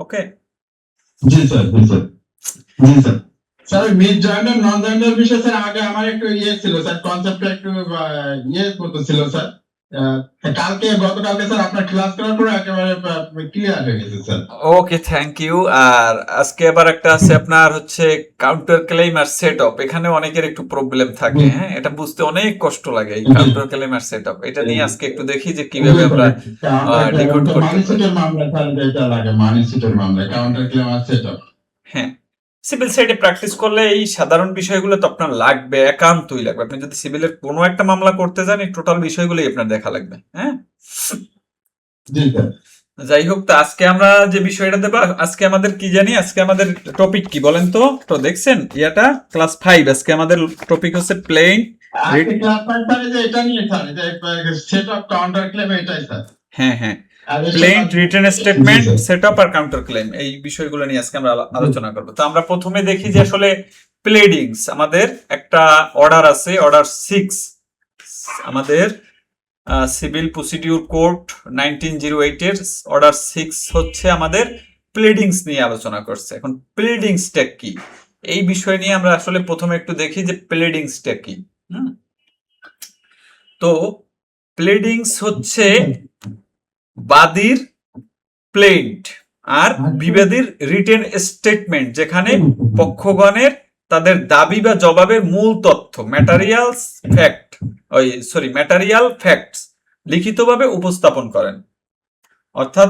ওকে। জি sir, জি sir, জি sir. Sir mid jointer নন jointer বিষয় sir আগে আমার একটু ছিল স্যার, কনসেপ্টটা একটু করতেছিল স্যার। গতকালকে স্যার আপনার ক্লাস করার পরে একেবারে ক্লিয়ার হয়ে গেছে স্যার। Okay, thank you. আর আজকে আবার একটা আছে আপনার হচ্ছে কাউন্টার ক্লেম আর সেট আপ। এখানে অনেকের একটু প্রবলেম থাকে, হ্যাঁ, এটা বুঝতে অনেক কষ্ট লাগে এই কাউন্টার ক্লেম আর সেট আপ। এটা নিয়ে আজকে একটু দেখি যে কিভাবে আমরা ডিকোড করতে মানি পারি। সিটের মামলা স্যার, এটা লাগে মানি সিটের মামলা, কাউন্টার ক্লেম আর সেট আপ। হ্যাঁ, সিভিল সাইডে প্র্যাকটিস করলে এই সাধারণ বিষয়গুলো তো আপনার লাগবে, একান্তই লাগবে। আপনি যদি সিভিলের কোনো একটা মামলা করতে যান, এই টোটাল বিষয়গুলোই আপনার দেখা লাগবে। হ্যাঁ, জি স্যার। যাই হোক, তো আজকে আমরা যে বিষয়টা দেবো, আজকে আমাদের কি জানি, আজকে আমাদের টপিক কি বলেন তো? তো দেখছেন ইয়াটা ক্লাস 5, আজকে আমাদের টপিক হচ্ছে প্লেন। আজকে ক্লাস 5 স্যার যে এটা নিয়ে স্যার, যে সেট আপ কাউন্টার ক্লেম এটাই স্যার। হ্যাঁ হ্যাঁ, আর এর প্লেন সাথে রিটেন জি স্টেটমেন্ট, স্যার। সেট আপ আর কাউন্টার ক্লেম, এই বিষয়গুলো নিয়ে আজকে আমরা আলোচনা করবো। তো আমরা প্রথমে দেখি যে আসলে প্লেডিংস আমাদের একটা অর্ডার আছে, অর্ডার 6 আমাদের সিভিল প্রসিডিউর কোড 1908 এর অর্ডার 6 হচ্ছে আমাদের প্লেডিংস নিয়ে আলোচনা করছে। এখন প্লেডিংসটা কি, এই বিষয় নিয়ে আমরা আসলে প্রথমে একটু দেখি যে প্লেডিংসটা কি। তো প্লেডিংস হচ্ছে বাদীর প্লেন্ট আর বিবাদীর রিটেন স্টেটমেন্ট, যেখানে পক্ষগণের তাদের দাবি বা জবাবের মূল তথ্য ম্যাটারিয়াল ফ্যাক্টস লিখিতভাবে উপস্থাপন করেন। অর্থাৎ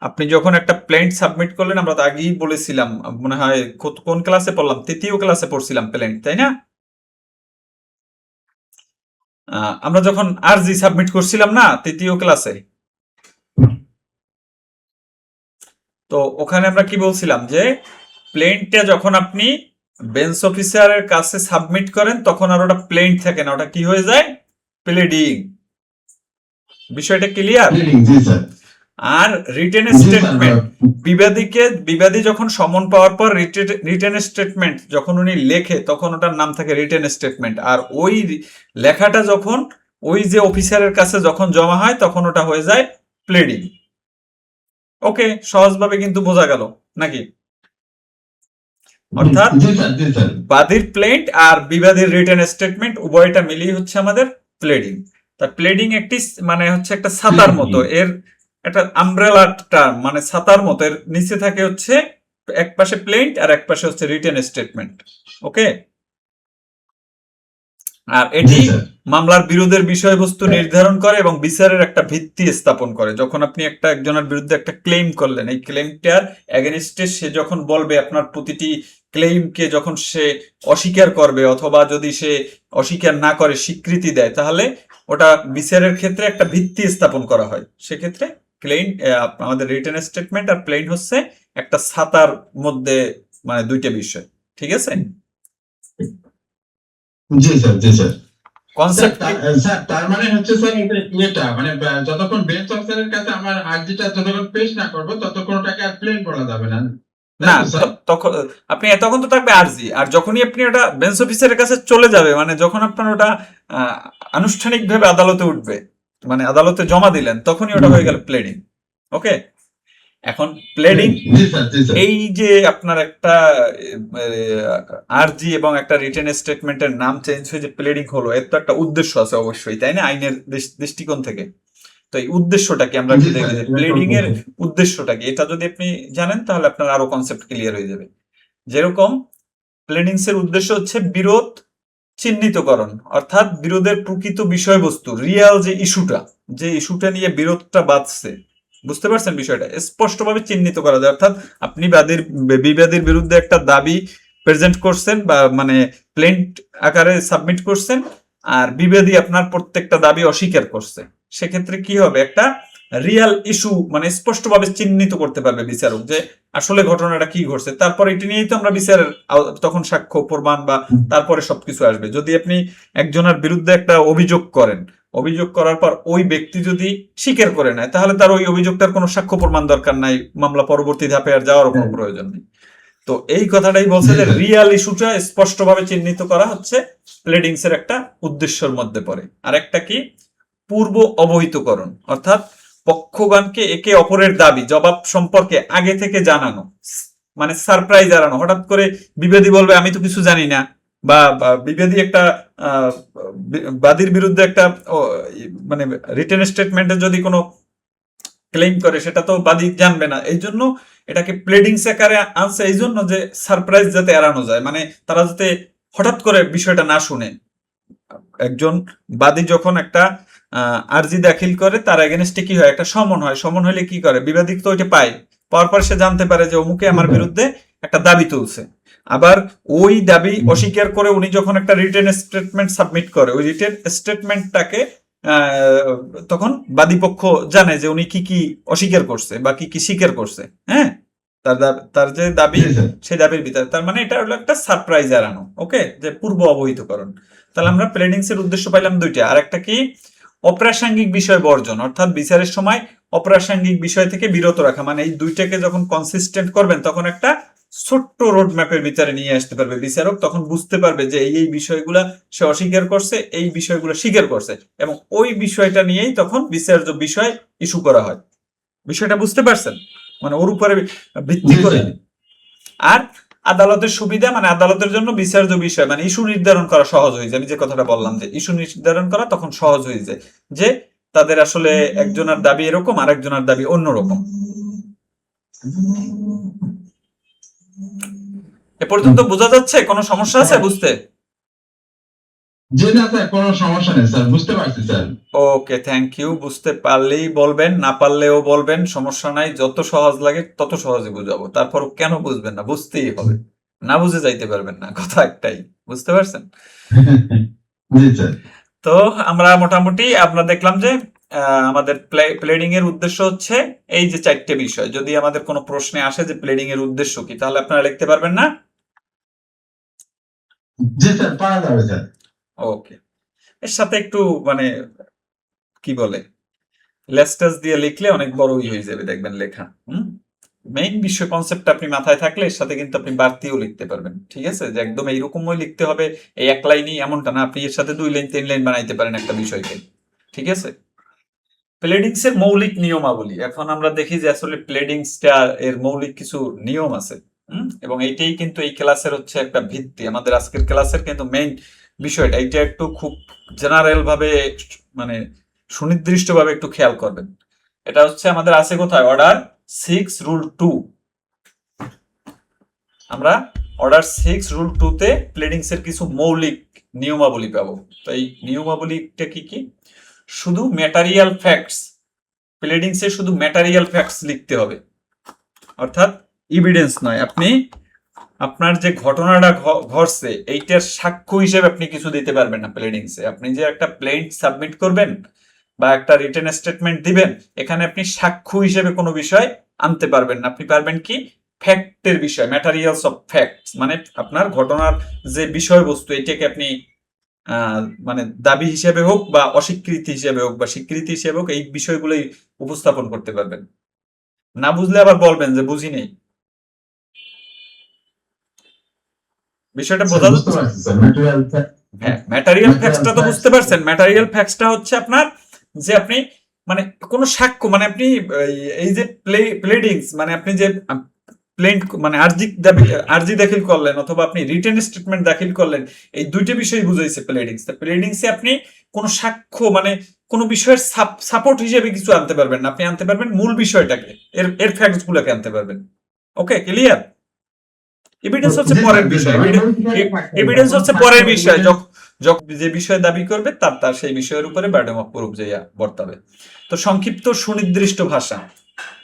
আপনি যখন একটা প্লেন্ট সাবমিট করলেন, আমরা তো আগেই বলেছিলাম, মনে হয় কোন ক্লাসে পড়লাম, তৃতীয় ক্লাসে পড়ছিলাম প্লেন্ট, তাই না? আমরা যখন আরজি সাবমিট করছিলাম না তৃতীয় ক্লাসে, তো ওখানে আমরা কি বলছিলাম যে প্লেনটা যখন আপনি বেঞ্চ অফিসারের কাছে সাবমিট করেন, তখন আর ওটা প্লেন থাকে না, ওটা কি হয়ে যায়? প্লেডিং। বিষয়টা clear? G sir. Are written G sir. Statement, বিবাদী যখন সমন পাওয়ার পর রিটেন স্টেটমেন্ট যখন উনি লেখে, তখন ওটার নাম থাকে রিটেন স্টেটমেন্ট। আর ওই লেখাটা যখন ওই যে অফিসারের কাছে যখন জমা হয়, তখন ওটা হয়ে যায় প্লেডিং। ওকে, সহজভাবে কিন্তু বোঝা গেল নাকি? অর্থাৎ বাদীর প্লেন্ট আর বিবাদীর রিটেন স্টেটমেন্ট উভয়টা মিলিয়ে হচ্ছে আমাদের প্লেডিং। তা প্লেডিং একটি মানে হচ্ছে একটা ছাতার মতো, এর একটা আমব্রেলা টার্ম, মানে ছাতার মতো। এর নিচে থাকে হচ্ছে এক পাশে প্লেন্ট আর এক পাশে হচ্ছে রিটেন স্টেটমেন্ট। ওকে, আর এটি মামলার বিরোধের বিষয়বস্তু নির্ধারণ করে এবং বিচারের একটা ভিত্তি স্থাপন করে। যখন আপনি একজনের বিরুদ্ধে একটা ক্লেম করলেন, এই ক্লেমটার এগেনস্টে সে যখন বলবে, আপনার প্রতিটি ক্লেমকে যখন সে অস্বীকার করবে, অথবা যদি সে অস্বীকার না করে স্বীকৃতি দেয়, তাহলে ওটা বিচারের ক্ষেত্রে একটা ভিত্তি স্থাপন করা হয়। সেক্ষেত্রে ক্লেম, আমাদের রিটেন স্টেটমেন্ট আর প্লেন হচ্ছে একটা ছাতার মধ্যে, মানে দুইটা বিষয়। ঠিক আছে? জি স্যার, জি স্যার। কনসেপ্ট স্যার তার মানে হচ্ছে স্যার এটা মানে যতক্ষণ বেঞ্চ অফিসারের কাছে আমার আর্জিটা যতক্ষণ পেশ না করবো, ততক্ষণ ওটাকে আর প্লেন বলা যাবে না। না, তখন আপনি তখন তো থাকবে আরজি। আর যখনই আপনি ওটা বেঞ্চ অফিসারের কাছে চলে যাবে, মানে যখন আপনার ওটা আনুষ্ঠানিকভাবে আদালতে উঠবে, মানে আদালতে জমা দিলেন, তখনই ওটা হয়ে গেল প্লেডিং। ওকে, এখন প্লেডিং, এই যে আপনার একটা আরজি এবং একটা রিটেন স্টেটমেন্টের নাম চেঞ্জ হয়ে যে প্লেডিং হলো, এর তো একটা উদ্দেশ্য আছে অবশ্যই, তাই না, আইনের দৃষ্টিকোণ থেকে। তো এই উদ্দেশ্যটা কি আমরা একটু দেখি, যে প্লেডিং এর উদ্দেশ্যটা কি, এটা যদি আপনি জানেন তাহলে আপনার আরো কনসেপ্ট ক্লিয়ার হয়ে যাবে। যেরকম প্লেডিংস এর উদ্দেশ্য হচ্ছে বিরোধ চিহ্নিতকরণ, অর্থাৎ বিরোধের প্রকৃত বিষয়বস্তু, রিয়াল যে ইস্যুটা নিয়ে বিরোধটা বাঁধছে, বুঝতে পারছেন বিষয়টা, স্পষ্টভাবে চিহ্নিত করা যায়। অর্থাৎ আপনি বিবাদীর বিরুদ্ধে একটা দাবি প্রেজেন্ট করছেন, বা মানে প্লেন্ট আকারে সাবমিট করছেন, আর বিবাদী আপনার প্রত্যেকটা দাবি অস্বীকার করছে। সেক্ষেত্রে কি হবে, একটা রিয়াল ইস্যু মানে স্পষ্টভাবে চিহ্নিত করতে পারবে বিচারক যে আসলে ঘটনাটা কি ঘটছে। তারপর এটি নিয়েই তো আমরা বিচারের তখন সাক্ষ্য প্রমাণ বা তারপরে সবকিছু আসবে। যদি আপনি একজনের বিরুদ্ধে একটা অভিযোগ করেন, অভিযোগ করার পর ওই ব্যক্তি যদি স্বীকার করে নেয়, তাহলে তার ওই অভিযোগটার কোনো সাক্ষ্য প্রমাণ দরকার নাই, মামলা পরবর্তী ধাপে আর যাওয়ার কোনো প্রয়োজন নেই। তো এই কথাটাই বলছে যে রিয়াল ইস্যুটা স্পষ্টভাবে চিহ্নিত করা হচ্ছে প্লেডিংস এর একটা উদ্দেশ্যের মধ্যে পড়ে। আর একটা কি, পূর্ব অবহিতকরণ, অর্থাৎ পক্ষগণকে একে অপরের দাবি জবাব সম্পর্কে আগে থেকে জানানো, মানে সারপ্রাইজ এড়ানো। হঠাৎ করে বিবাদী বলবে আমি তো কিছু জানি না, বা বিবাদী একটা বাদীর বিরুদ্ধে একটা মানে রিটেন স্টেটমেন্টে যদি কোনো ক্লেম করে, সেটা তো বাদী জানবে না। এই জন্য এটাকে প্লেডিংস আকারে আনছে, এই জন্য যে সারপ্রাইজ যাতে এড়ানো যায়, মানে তারা যাতে হঠাৎ করে বিষয়টা না শুনে। একজন বাদী যখন একটা আর্জি দাখিল করে, তার এগেনস্টে কি হয়, একটা সমন হয়। সমন হলে কি করে, বিবাদী তো ওইটা পায়, পাওয়ার পর সে জানতে পারে যে অমুকে আমার বিরুদ্ধে একটা দাবি তুলছে। আবার ওই দাবি অস্বীকার করে উনি যখন একটা রিটেন স্টেটমেন্ট সাবমিট করে, ওই রিটেন স্টেটমেন্টটাকে তখন বাদীপক্ষ জানে যে উনি কি কি অস্বীকার করছে বা কি কি স্বীকার করছে। হ্যাঁ, তার যে দাবি, সেই দাবির ভিতরে, তার মানে এটা হলো একটা সারপ্রাইজ এড়ানো। ওকে, যে পূর্ব অবহিতকরণ। তাহলে আমরা প্লেডিংস এর উদ্দেশ্য পাইলাম দুইটা। আর একটা কি, অপ্রাসঙ্গিক বিষয় বর্জন, অর্থাৎ বিচারের সময় অপ্রাসঙ্গিক বিষয় থেকে বিরত রাখা। মানে এই দুইটাকে যখন কনসিস্টেন্ট করবেন, তখন একটা ছোট্ট রোড ম্যাপের ভিতরে নিয়ে আসতে পারবে বিচারক। তখন বুঝতে পারবে যে এই বিষয়গুলা সে অস্বীকার করছে, এই বিষয়গুলো স্বীকার করছে, এবং ওই বিষয়টা নিয়েই তখন বিচার্য বিষয় ইস্যু করা হয়। বিষয়টা বুঝতে পারছেন? মানে ওর উপরে ভিত্তি করে। আর আদালতের সুবিধা, মানে আদালতের জন্য বিচার্য বিষয়, মানে ইস্যু নির্ধারণ করা সহজ হয়ে যায়। আমি যে কথাটা বললাম যে ইস্যু নির্ধারণ করা তখন সহজ হয়ে যায়, যে তাদের আসলে একজনের দাবি এরকম আর একজনের দাবি অন্যরকম। এ পর্যন্ত বোঝা যাচ্ছে? কোনো সমস্যা আছে বুঝতে? জি না স্যার, কোনো সমস্যা নেই স্যার, বুঝতে পারছি স্যার। Okay, thank you. বুঝতে পারলেই বলবেন, না পারলেও বলবেন, সমস্যা নাই। যত সহজ লাগে তত সহজে বুঝাবো। তারপর কেন বুঝবেন না, বুঝতেই হবে। না বুঝে যাইতে পারবেন না, কথা একটাই। বুঝতে পারছেন? জি স্যার। তো আমরা মোটামুটি আমরা দেখলাম যে আমাদের প্লেডিং এর উদ্দেশ্য হচ্ছে এই যে চারটে বিষয়। যদি আমাদের কোনো প্রশ্নে আসে যে প্লেডিং এর উদ্দেশ্য কি, তাহলে আপনারা লিখতে পারবেন না? জি স্যার, পারা যাবে স্যার। ওকে, এর সাথে একটু মানে কি বলে, লেসটাস দিয়ে লিখলে অনেক বড়ই হয়ে যাবে দেখবেন লেখা। মেইন বিষয় কনসেপ্ট আপনি মাথায় থাকলে এর সাথে কিন্তু আপনি বাড়তিও লিখতে পারবেন। ঠিক আছে, যে একদম এইরকমই লিখতে হবে, এই এক লাইনই এমনটা না, আপনি এর সাথে 2 লাইন 3 লাইন বানাইতে পারেন একটা বিষয়কে। ঠিক আছে, প্লেডিংস এর মৌলিক নিয়মাবলী। এখন আমরা দেখি যে আসলে প্লেডিংসটা এর মৌলিক কিছু নিয়ম আছে, এবং এইটাই কিন্তু এই ক্লাসের হচ্ছে একটা ভিত্তি। আমাদের আজকের ক্লাসের কিন্তু মেইন বিষয়টা এইটা, একটু খুব জেনারেল ভাবে, মানে সুনির্দিষ্ট ভাবে একটু খেয়াল করবেন। এটা হচ্ছে আমাদের আছে কোথায়, অর্ডার 6 রুল 2। আমরা অর্ডার 6 রুল 2 তে প্লেডিংস এর কিছু মৌলিক নিয়মাবলী পাবো। তো এই নিয়মাবলীটা কি কি, শুধু ম্যাটেরিয়াল ফ্যাক্টস, প্লেডিংসে শুধু ম্যাটেরিয়াল ফ্যাক্টস লিখতে হবে, অর্থাৎ এভিডেন্স নয়। আপনি আপনার যে ঘটনাটা ঘটছে এইটার সাক্ষ্য হিসেবে আপনি কিছু দিতে পারবেন না প্লেডিংসে। আপনি যে একটা প্লেন্ট সাবমিট করবেন বা একটা রিটেন স্টেটমেন্ট দিবেন, এখানে আপনি সাক্ষ্য হিসেবে কোনো বিষয় আনতে পারবেন না। আপনি পারবেন কি, ফ্যাক্টের বিষয়, ম্যাটেরিয়ালস অফ ফ্যাক্টস, মানে আপনার ঘটনার যে বিষয়বস্তু, এটাকে আপনি মানে দাবি হিসেবে হোক বা অস্বীকৃতি হিসেবে হোক বা স্বীকৃতি হিসেবে হোক, এই বিষয়গুলোই উপস্থাপন করতে পারবেন। না বুঝলে আবার বলবেন যে বুঝি নেই। বিষয়টা বোঝা যাচ্ছে? হ্যাঁ, ম্যাটেরিয়াল ফ্যাক্টসটা তো বুঝতে পারছেন। ম্যাটেরিয়াল ফ্যাক্টসটা হচ্ছে আপনার যে আপনি মানে কোনো সাক্ষ্য, মানে আপনি এই যে প্লেডিংস, মানে আপনি যে প্লেন্ট মানে আর্জি দাখিল করলেন অথবা আপনি রিটেন স্টেটমেন্ট দাখিল করলেন, এই দুইটা বিষয় বুঝাইছে প্লেডিংস। প্লেডিংসে আপনি কোনো সাক্ষ্য মানে কোনো বিষয়ের সাপোর্ট হিসেবে কিছু আনতে পারবেন না, আপনি আনতে পারবেন মূল বিষয়টাকে, এর ফ্যাক্টস গুলোকে আনতে পারবেন। ওকে, ক্লিয়ার? এভিডেন্স হচ্ছে পরের বিষয়, এভিডেন্স হচ্ছে পরের বিষয়। যখন যে বিষয় দাবি করবে তার সেই বিষয়ের উপরে বার্ডেম অফ প্রুফ যাইয়া বর্তাবে। তো সংক্ষিপ্ত সুনির্দিষ্ট ভাষা।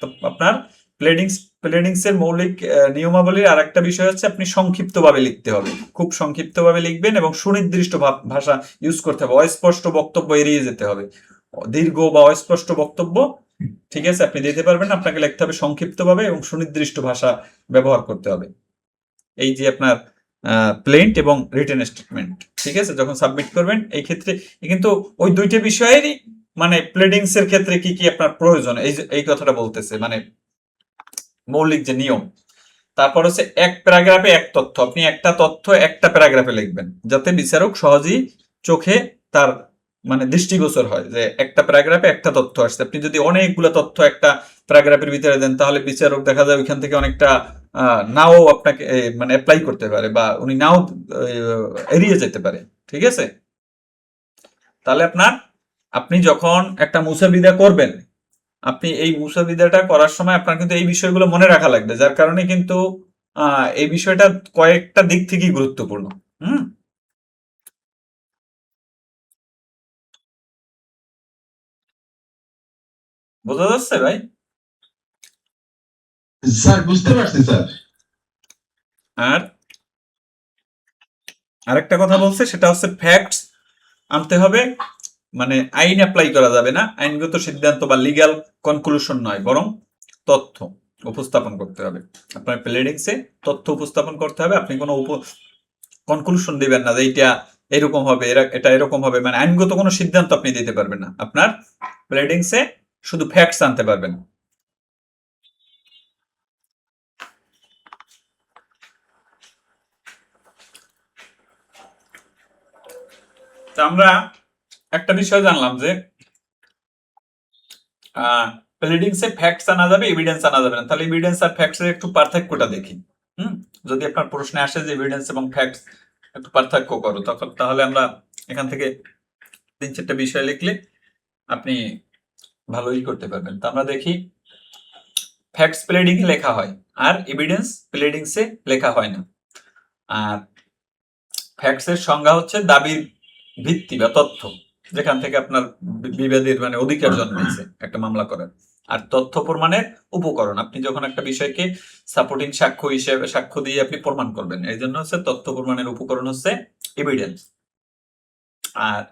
তো আপনার প্লেডিংস এর মৌলিক নিয়মাবলীর আর একটা বিষয় হচ্ছে আপনি সংক্ষিপ্ত ভাবে লিখতে হবে, খুব সংক্ষিপ্ত ভাবে লিখবেন এবং সুনির্দিষ্ট ভাষা ইউজ করতে হবে। অস্পষ্ট বক্তব্য এড়িয়ে যেতে হবে। দীর্ঘ বা অস্পষ্ট বক্তব্য, ঠিক আছে, আপনি দিতে পারবেন না। আপনাকে লিখতে হবে সংক্ষিপ্ত ভাবে এবং সুনির্দিষ্ট ভাষা ব্যবহার করতে হবে। এই যে আপনার প্লেন্ট এবং রিটেন স্টেটমেন্ট, ঠিক আছে, যখন সাবমিট করবেন, এই ক্ষেত্রে কিন্তু ওই দুইটা বিষয়েরই মানে প্লেডিংস এর ক্ষেত্রে কি কি আপনার প্রয়োজন, এই কথাটা বলতেছে, মানে মৌলিক যে নিয়ম। তারপর হচ্ছে এক প্যারাগ্রাফে এক তথ্য। আপনি একটা তথ্য একটা প্যারাগ্রাফে লিখবেন, যাতে বিচারক সহজেই চোখে তার মানে দৃষ্টিগোচর হয় যে একটা প্যারাগ্রাফে একটা তথ্য আসছে। আপনি যদি অনেকগুলো তথ্য একটা প্যারাগ্রাফের ভিতরে দেন তাহলে বিচারক দেখা যায় ওইখান থেকে অনেকটা নাও আপনাকে মানে অ্যাপ্লাই করতে পারে বা উনি নাও এড়িয়ে যেতে পারে। ঠিক আছে, তাহলে আপনি যখন একটা মুসাবিদা করবেন, আপনি এই মুসাবিদাটা করার সময় আপনার কিন্তু এই বিষয়গুলো মনে রাখা লাগবে, যার কারণে কিন্তু এই বিষয়টা কয়েকটা দিক থেকেই গুরুত্বপূর্ণ। হুম, বোঝা যাচ্ছে ভাই? স্যার বুঝতে পারছি স্যার। আর আরেকটা কথা বলছে সেটা হচ্ছে ফ্যাক্টস আনতে হবে, মানে আইন অ্যাপ্লাই করা যাবে না, আইনগত সিদ্ধান্ত বা লিগ্যাল কনক্লুশন নয়, বরং তথ্য উপস্থাপন করতে হবে। আপনার প্লেডিংসে তথ্য উপস্থাপন করতে হবে, আপনি কোনো কনক্লুশন দিবেন না যে এইটা এরকম হবে, এটা এরকম হবে, মানে আইনগত কোনো সিদ্ধান্ত আপনি দিতে পারবেন না। আপনার প্লেডিংসে শুধু ফ্যাক্টস আনতে পারবেন। তা আমরা একটা বিষয় জানলাম যে প্লেডিংসে ফ্যাক্টস আনা যাবে, এভিডেন্স আনা যাবে না। তাহলে এভিডেন্স আর ফ্যাক্টস এর একটু পার্থক্যটা দেখি। যদি আপনার প্রশ্নে আসে যে এভিডেন্স এবং ফ্যাক্টস একটু পার্থক্য করো, তখন তাহলে আমরা এখান থেকে 3-4টা বিষয় লিখলে আপনি ভালোই করতে পারবেন। তো আমরা দেখি, ফ্যাক্টস প্লেডিং এ লেখা হয় আর এভিডেন্স প্লেডিংসে লেখা হয় না। আর ফ্যাক্টস এর সংজ্ঞা হচ্ছে দাবির ভিত্তি বা তথ্য, যেখান থেকে আপনার বিবাদের মানে অধিকার জন্মেছে একটা মামলা করার। আর তথ্য প্রমাণের উপকরণ, আপনি যখন একটা বিষয়কে সাপোর্টিং সাক্ষ্য হিসেবে সাক্ষ্য দিয়ে আপনি প্রমাণ করবেন, এই জন্য হচ্ছে তথ্য প্রমাণের উপকরণ হচ্ছে এভিডেন্স। আর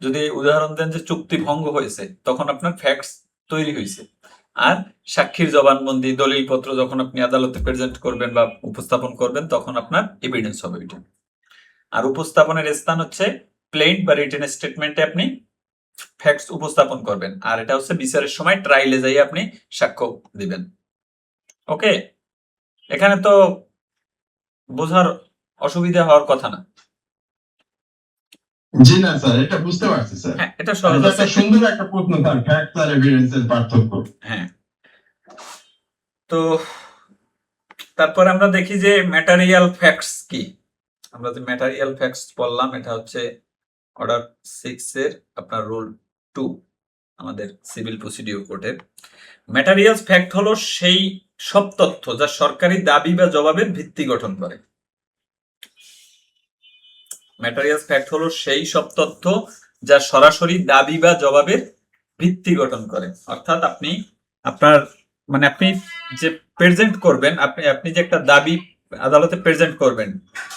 যদি উদাহরণ দেন যে চুক্তি ভঙ্গ হয়েছে, তখন আপনার ফ্যাক্টস তৈরি হয়েছে। আর সাক্ষীর জবানবন্দি দলিলপত্র যখন আপনি আদালতে প্রেজেন্ট করবেন বা উপস্থাপন করবেন, তখন আপনার এভিডেন্স হবে এটা। আর উপস্থাপনের স্থান হচ্ছে প্লেইন বা রিটেন স্টেটমেন্টে আপনি ফ্যাক্টস উপস্থাপন করবেন, আর এটা হচ্ছে বিচারের সময় ট্রায়ালে যাই আপনি সাক্ষ্য দিবেন। ওকে, এখানে তো বোঝার অসুবিধা হওয়ার কথা না। জি না স্যার, এটা বুঝতে পারছি স্যার। হ্যাঁ, এটা সহজ এটা আছে। একটা সুন্দর একটা প্রশ্ন স্যার, ফ্যাক্টস আর এভিডেন্সের পার্থক্য। হ্যাঁ, তো তারপর আমরা দেখি যে ম্যাটেরিয়াল ফ্যাক্টস কি। আমরা যে ম্যাটেরিয়াল ফ্যাক্টস বললাম, এটা হচ্ছে অর্ডার 6 এর আপনার রুল 2 আমাদের সিভিল প্রসিডিওর কোডের। ম্যাটেরিয়ালস ফ্যাক্ট হলো সেই সব তথ্য যা সরকারি দাবি বা জবাবের ভিত্তি গঠন করে। ম্যাটেরিয়ালস ফ্যাক্ট হলো সেই সব তথ্য যা সরাসরি দাবি বা জবাবের ভিত্তি গঠন করে। অর্থাৎ আপনি আপনার মানে আপনি যে প্রেজেন্ট করবেন, আপনি যে একটা দাবি আদালতে প্রেজেন্ট করবেন,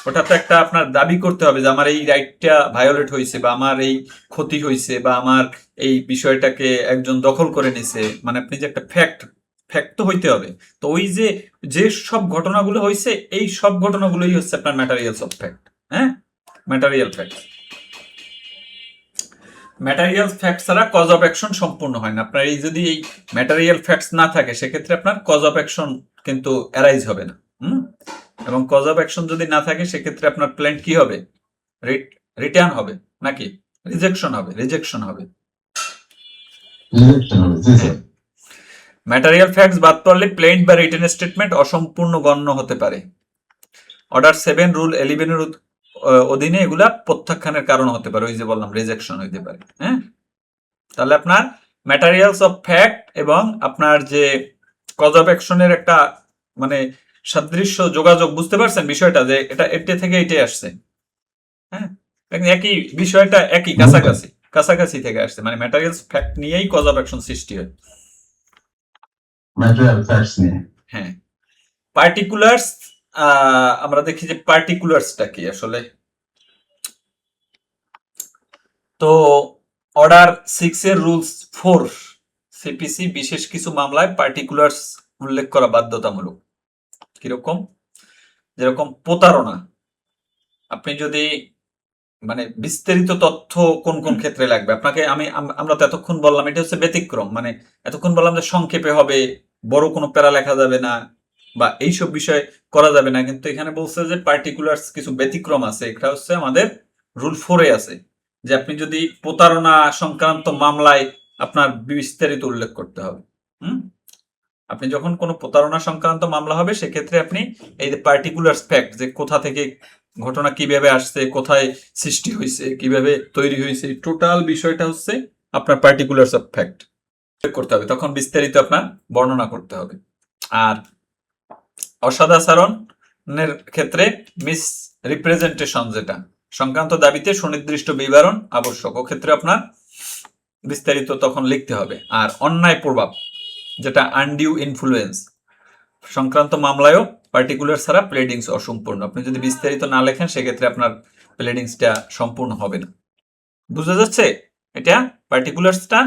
ওটা তো একটা আপনার দাবি করতে হবে যে আমার এই রাইটটা ভায়োলেট হয়েছে বা আমার এই ক্ষতি হয়েছে বা আমার এই বিষয়টাকে একজন দখল করে নিছে, মানে আপনি যে একটা ফ্যাক্ট তো হইতে হবে। তো ওই যে যে সব ঘটনাগুলো হয়েছে, এই সব ঘটনাগুলোই হচ্ছে আপনার ম্যাটেরিয়ালস অফ ফ্যাক্ট। হ্যাঁ, ম্যাটেরিয়াল ফ্যাক্ট। ম্যাটেরিয়াল ফ্যাক্ট ছাড়া কজ অফ অ্যাকশন সম্পূর্ণ হয় না। আপনার এই যদি এই ম্যাটেরিয়াল ফ্যাক্টস না থাকে, সেক্ষেত্রে আপনার কজ অফ অ্যাকশন কিন্তু অ্যারাইজ হবে না। এবং কজ অফ অ্যাকশন যদি না থাকে, সেক্ষেত্রে আপনার প্ল্যান্ট কি হবে? রিটার্ন হবে নাকি রিজেকশন হবে? রিজেকশন হবে। ম্যাটেরিয়াল ফ্যাক্টস বাদ পড়লে প্লেন্ট বা রিটেন স্টেটমেন্ট অসম্পূর্ণ গণ্য হতে পারে। অর্ডার 7 রুল 11 এর অধীনে এগুলা প্রত্যাখ্যানের কারণ হতে পারে, ওই যে বললাম রিজেকশন হইতে পারে। হ্যাঁ, তাহলে আপনার ম্যাটেরিয়ালস অফ ফ্যাক্ট এবং আপনার যে কজ অফ অ্যাকশনের একটা মানে সাদৃশ্য যোগাযোগ, বুঝতে পারছেন বিষয়টা, যে এটা থেকে এটাই আসছে। হ্যাঁ, একই বিষয়টা, একই কাছাকাছি থেকে আসছে, মানে ম্যাটেরিয়ালস ফ্যাক্ট নিয়েই কজ অফ অ্যাকশন সৃষ্টি হয়। ম্যাটেরিয়াল ফ্যাক্টস নিয়ে। হ্যাঁ, পার্টিকুলার্স, আমরা দেখি যে পার্টিকুলার্সটা কি আসলে। তো অর্ডার 6 এর রুলস 4 সিপিসি বিশেষ কিছু মামলায় পার্টিকুলার্স উল্লেখ করা বাধ্যতামূলক। কিরকম? যেরকম প্রতারণা, আপনি যদি মানে বিস্তারিত তথ্য কোন কোন ক্ষেত্রে লাগবে আপনাকে, আমরা তো এতক্ষণ বললাম এটা হচ্ছে ব্যতিক্রম, মানে এতক্ষণ বললাম যে সংক্ষেপে হবে, বড় কোনো প্যারা লেখা যাবে না বা এইসব বিষয় করা যাবে না, কিন্তু এখানে বলছে যে পার্টিকুলার্স কিছু ব্যতিক্রম আছে। এটা হচ্ছে আমাদের রুল 4 এ আছে। যে আপনি যদি প্রতারণা সংক্রান্ত মামলায় আপনার বিস্তারিত উল্লেখ করতে হবে। আপনি যখন কোনো প্রতারণা সংক্রান্ত মামলা হবে সেক্ষেত্রে আপনি এই যে পার্টিকুলার ফ্যাক্ট, যে কোথা থেকে ঘটনা কিভাবে আসছে, কোথায় সৃষ্টি হয়েছে, কিভাবে তৈরি হয়েছে, টোটাল বিষয়টা হচ্ছে আপনার পার্টিকুলারস অফ ফ্যাক্ট করতে হবে, তখন বিস্তারিত আপনার বর্ণনা করতে হবে। আর অসদাচরণের ক্ষেত্রে মিস রিপ্রেজেন্টেশন যেটা সংক্রান্ত দাবিতে সুনির্দিষ্ট বিবরণ আবশ্যক, ও ক্ষেত্রে আপনার বিস্তারিত তখন লিখতে হবে। আর অন্যায় প্রভাব যেটা আনডিউ ইনফ্লুয়েন্স সংক্রান্ত মামলায়ও পার্টিকুলার ছাড়া প্লেডিংস অসম্পূর্ণ। আপনি যদি বিস্তারিত না লেখেন সেক্ষেত্রে আপনার প্লেডিংসটা সম্পূর্ণ হবে না। বুঝা যাচ্ছে এটা পার্টিকুলারসটা?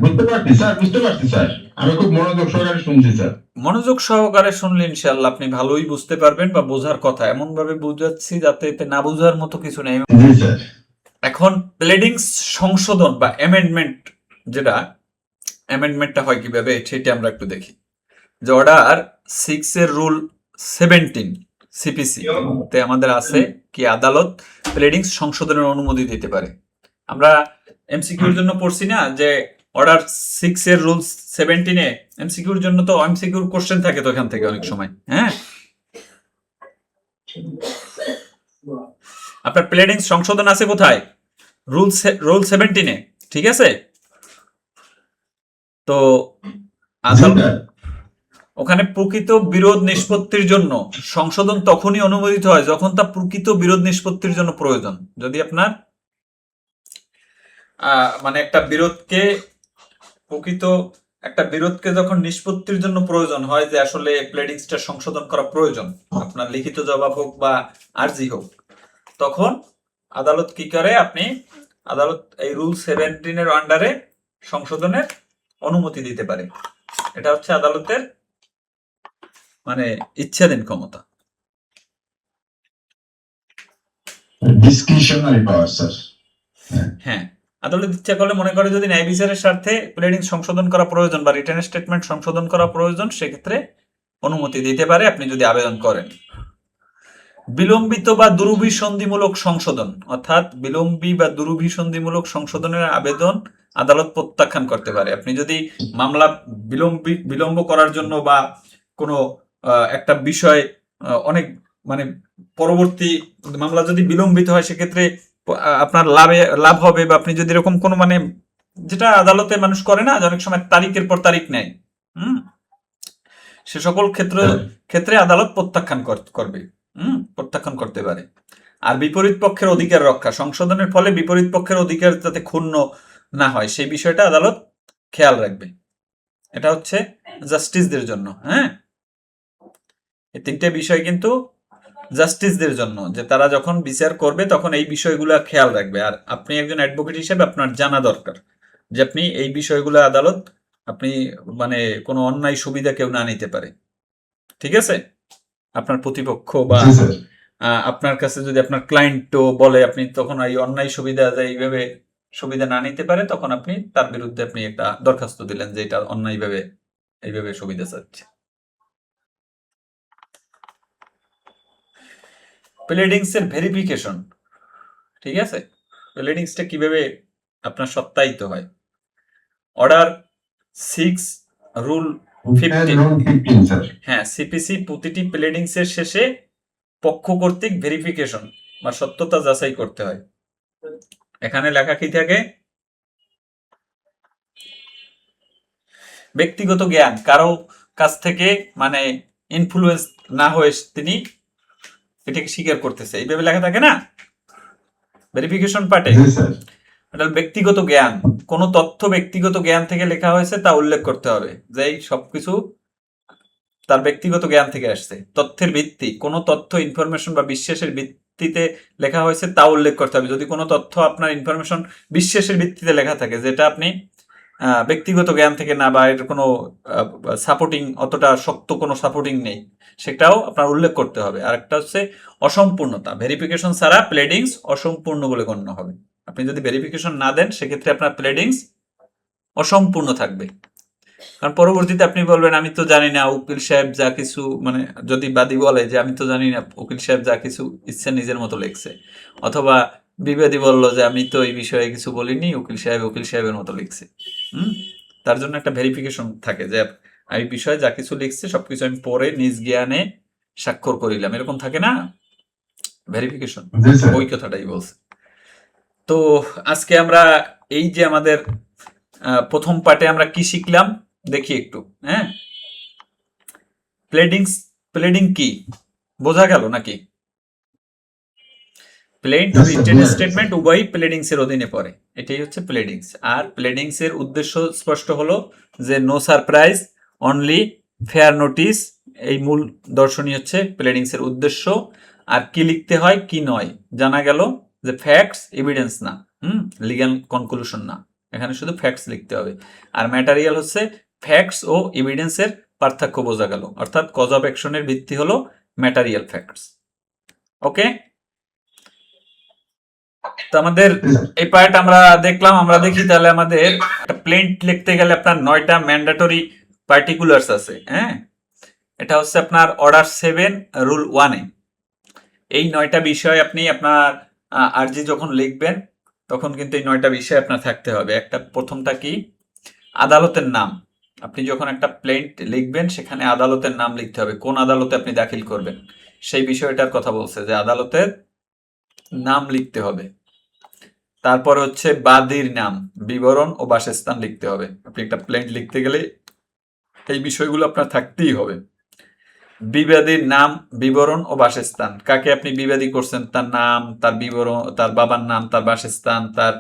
বুঝতে পারছি স্যার, আমি খুব মনোযোগ সহকারে শুনছি স্যার। মনোযোগ সহকারে শুনলে ইনশাআল্লাহ আপনি ভালোই বুঝতে পারবেন, বা বোঝার কথা এমন ভাবে বুঝাচ্ছি যাতে এতে না বোঝার মতো কিছু নেই। এখন প্লেডিংস সংশোধন বা অ্যামেন্ডমেন্ট, যেটা অ্যামেন্ডমেন্টটা হয় কিভাবে সেটা আমরা একটু দেখি। যে অর্ডার 6 এর রুল 17 সিপিসি তে আমাদের আছে কি আদালত প্লেডিংস সংশোধনের অনুমতি দিতে পারে। আমরা এমসিকিউর জন্য পড়ছি না যে অর্ডার 6 এর রুল 17 এ এমসিকিউর জন্য তো এমসিকিউর কোশ্চেন থাকে তো এখান থেকে অনেক সময়। হ্যাঁ, আপনার প্লেডিংস সংশোধন আছে কোথায়? রুল 17 এ, ঠিক আছে? তো ওখানে প্রকৃত বিরোধ নিষ্পত্তির জন্য সংশোধন তখনই অনুমোদিত হয় যখন তা প্রকৃত বিরোধ নিষ্পত্তির জন্য প্রয়োজন। যদি আপনার মানে একটা বিরোধকে যখন নিষ্পত্তির জন্য প্রয়োজন হয়, যে আসলে প্লেডিংসটা সংশোধন করা প্রয়োজন, আপনার লিখিত জবাব হোক বা আর্জি হোক, তখন আদালত কি করে, আদালত এই রুল 17 এর আন্ডারে সংশোধনের অনুমতি দিতে পারে। এটা হচ্ছে আদালতের মানে ইচ্ছাধীন ক্ষমতা। ডিসক্রিশনারি পাওয়ার স্যার। হ্যাঁ, আদালত ইচ্ছা করলে মনে করে যদি ন্যায় বিচারের স্বার্থে প্লেডিং সংশোধন করা প্রয়োজন বা রিটেন স্টেটমেন্ট সংশোধন করা প্রয়োজন, সেক্ষেত্রে অনুমতি দিতে পারে আপনি যদি আবেদন করেন। বিলম্বিত বা দুরভিসন্ধিমূলক সংশোধন, অর্থাৎ বিলম্বী বা দুরভিসন্ধিমূলক সংশোধনের আবেদন আদালত প্রত্যাখ্যান করতে পারে। আপনি যদি মামলা বিলম্ব করার জন্য বা কোনো একটা বিষয় অনেক মানে পরবর্তী মামলা যদি বিলম্বিত হয় সেক্ষেত্রে আপনার লাভ হবে, বা আপনি যদি এরকম কোনো মানে যেটা আদালতে মানুষ করে না, অনেক সময় তারিখের পর তারিখ নেয়, সে সকল ক্ষেত্রে আদালত প্রত্যাখ্যান করবে, প্রত্যাখ্যান করতে পারে। আর বিপরীত পক্ষের অধিকার রক্ষা, সংশোধনের ফলে বিপরীত পক্ষের অধিকার যাতে ক্ষুণ্ণ না হয় সেই বিষয়টা আদালত খেয়াল রাখবে। এটা হচ্ছে জাস্টিসদের জন্য। হ্যাঁ, এই তিনটে বিষয় কিন্তু জাস্টিসদের জন্য, যে তারা যখন বিচার করবে তখন এই বিষয়গুলো খেয়াল রাখবে। আর আপনি একজন অ্যাডভোকেট হিসেবে আপনার জানা দরকার যে আপনি এই বিষয়গুলো আদালত আপনি মানে কোনো অন্যায় সুবিধা কেউ না নিতে পারে, ঠিক আছে? আপনার প্রতিপক্ষ বা আপনার কাছে যদি আপনার ক্লায়েন্টও বলে আপনি তখন এই অন্যায় সুবিধা এইভাবে সুবিধা না নিতে পারে, তখন আপনি তার বিরুদ্ধে আপনি একটা দরখাস্ত দিলেন যে এটা অন্যায়ভাবে এইভাবে সুবিধা চাচ্ছে। প্লেডিংস এর ভেরিফিকেশন, ঠিক আছে? প্লেডিংসটা কিভাবে আপনার সত্যায়িত হয়? অর্ডার 6 রুল 15, হ্যাঁ, সিপিসি প্রতিটি প্লেডিংস এর শেষে পক্ষ কর্তৃক ভেরিফিকেশন বা সত্যতা যাচাই করতে হয়। এখানে লেখা কি থাকে? ব্যক্তিগত জ্ঞান কারো কাছ থেকে মানে ইনফ্লুয়েন্স না হয়ে তিনি এটাকে স্বীকার করতেছে, এইভাবে লেখা থাকে না ভেরিফিকেশন পার্টে। এটা ব্যক্তিগত জ্ঞান, কোন তথ্য ব্যক্তিগত জ্ঞান থেকে লেখা হয়েছে তা উল্লেখ করতে হবে, যে সবকিছু তার ব্যক্তিগত জ্ঞান থেকে আসছে। তথ্যের ভিত্তি, কোন তথ্য ইনফরমেশন বা বিশ্বাসের ভিত্তিতে লেখা হয়েছে তা উল্লেখ করতে হবে। যদি কোনো তথ্য আপনার ইনফরমেশন বিশ্বাসের ভিত্তিতে লেখা থাকে, যেটা আপনি ব্যক্তিগত জ্ঞান থেকে না, বা এর কোনো সাপোর্টিং অতটা শক্ত কোনো সাপোর্টিং নেই, সেটাও আপনার উল্লেখ করতে হবে। আর একটা হচ্ছে অসম্পূর্ণতা, ভেরিফিকেশন ছাড়া প্লেডিংস অসম্পূর্ণ বলে গণ্য হবে। আপনি যদি ভেরিফিকেশন না দেন সেক্ষেত্রে আপনার প্লেডিংস অসম্পূর্ণ থাকবে। কারণ পরবর্তীতে আপনি বলবেন আমি তো জানি না, উকিল সাহেব যা কিছু মানে যদি বাদী বলে যে আমি তো জানি না, উকিল সাহেব যা কিছু ইচ্ছে নিজের মতো লিখছে, অথবা বিবাদী বলল যে আমি তো এই বিষয়ে কিছু বলিনি, উকিল সাহেবের মতো লিখছে। হুম তার জন্য একটা ভেরিফিকেশন থাকে যে এই বিষয়ে যা কিছু লিখছে সবকিছু আমি পরে নিজ জ্ঞানে স্বাক্ষর করিলাম, এরকম থাকে না ভেরিফিকেশন, জি স্যার। ওই কথাটাই বলছে। তো আজকে আমরা এই যে আমাদের প্রথম পার্টে আমরা কি শিখলাম দেখি একটু। হ্যাঁ, প্লেডিংস, প্লেডিং কি বোঝা গেল নাকি? প্লেন্ট ও Yes, sir, রিটেন বোঝা যাচ্ছে স্যার। স্টেটমেন্ট উভয়ই প্লেডিংস এর অধীনে পড়ে, এটাই হচ্ছে প্লেডিংস। আর প্লেডিংস এর উদ্দেশ্য স্পষ্ট হলো যে no surprise, only fair notice, এই মূল দর্শনই হচ্ছে প্লেডিংস এর উদ্দেশ্য। আর কি লিখতে হয় কি নয় জানা গেল, যে ফ্যাক্টস এভিডেন্স না, লিগ্যাল কনক্লুশন না, এখানে শুধু ফ্যাক্টস লিখতে হবে। আর ম্যাটারিয়াল হচ্ছে ফ্যাক্টস ও এভিডেন্সের পার্থক্য বোঝা গেল, অর্থাৎ কজ অফ অ্যাকশনের ভিত্তি হলো ম্যাটারিয়াল ফ্যাক্টস। ওকে, তো আমাদের জি স্যার। এই পার্ট আমরা দেখলাম। আমরা দেখি তাহলে আমাদের একটা প্লেন্ট লিখতে গেলে আপনার 9টা ম্যান্ডেটরি পার্টিকুলার্স আছে। হ্যাঁ, এটা হচ্ছে আপনার অর্ডার 7 রুল 1-এ। এই 9টা বিষয় আপনি আপনার আরজি যখন লিখবেন তখন কিন্তু এই 9টা বিষয় আপনার থাকতে হবে। একটা প্রথমটা কি, আদালতের নাম। আপনি যখন একটা প্লেন্ট লিখবেন সেখানে আদালতের নাম লিখতে হবে, কোন আদালতে আপনি দাখিল করবেন সেই বিষয়টার কথা বলছে, যে আদালতের নাম লিখতে হবে। তারপর হচ্ছে বাদীর নাম, বিবরণ ও বাসস্থান লিখতে হবে। আপনি একটা প্লেন্ট লিখতে গেলে এই বিষয়গুলো আপনার থাকতেই হবে। বিবাদীর নাম, বিবরণ ও বাসস্থান, কাকে আপনি বিবাদী করছেন তার নাম, তার বিবরণ, তার বাবার নাম, তার বাসস্থান, তার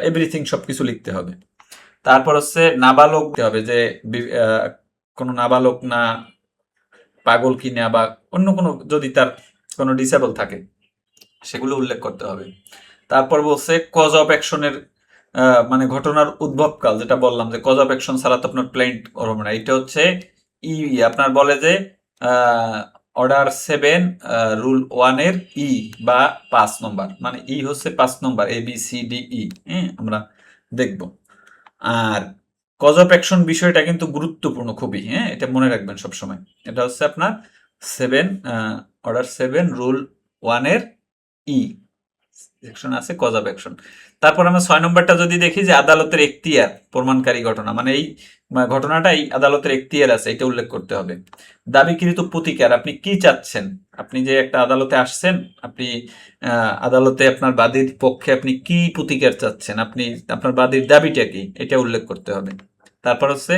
এভরিথিং সবকিছু লিখতে হবে। তারপর হচ্ছে নাবালক দিতে হবে, যে কোনো নাবালক না, পাগল কিনা, বা অন্য কোনো যদি তার কোনো ডিসেবল থাকে সেগুলো উল্লেখ করতে হবে। তারপর বলছে কজ অফ অ্যাকশনের, মানে ঘটনার উদ্ভবকাল, যেটা বললাম যে কজ অফ অ্যাকশন ছাড়া তো আপনার প্লেন্ট করবে না। এটা হচ্ছে আপনার বলে যে অর্ডার 7 রুল 1-এর বা 5 নম্বর, মানে হচ্ছে 5 নম্বর, ABCDE। হ্যাঁ, আমরা দেখব। আর কজ অফ অ্যাকশন বিষয়টা কিন্তু গুরুত্বপূর্ণ খুবই, হ্যাঁ, এটা মনে রাখবেন সবসময়। এটা হচ্ছে আপনার 7 রুল 1-এর ই সেকশন আছে কজ অফ অ্যাকশন। তারপর আমরা 6 নম্বরটা যদি দেখি, যে আদালতের এখতিয়ার প্রমাণকারী ঘটনা, মানে এই ঘটনাটাই আদালতের এখতিয়ার আছে এটা উল্লেখ করতে হবে। দাবিকৃত প্রতিকার, আপনি কি চাচ্ছেন, আপনি যে একটা আদালতে আসছেন, আপনি আদালতে আপনার বাদীর পক্ষে আপনি কি প্রতিকার চাচ্ছেন, আপনি আপনার বাদীর দাবিটা কি এটা উল্লেখ করতে হবে। তারপর হচ্ছে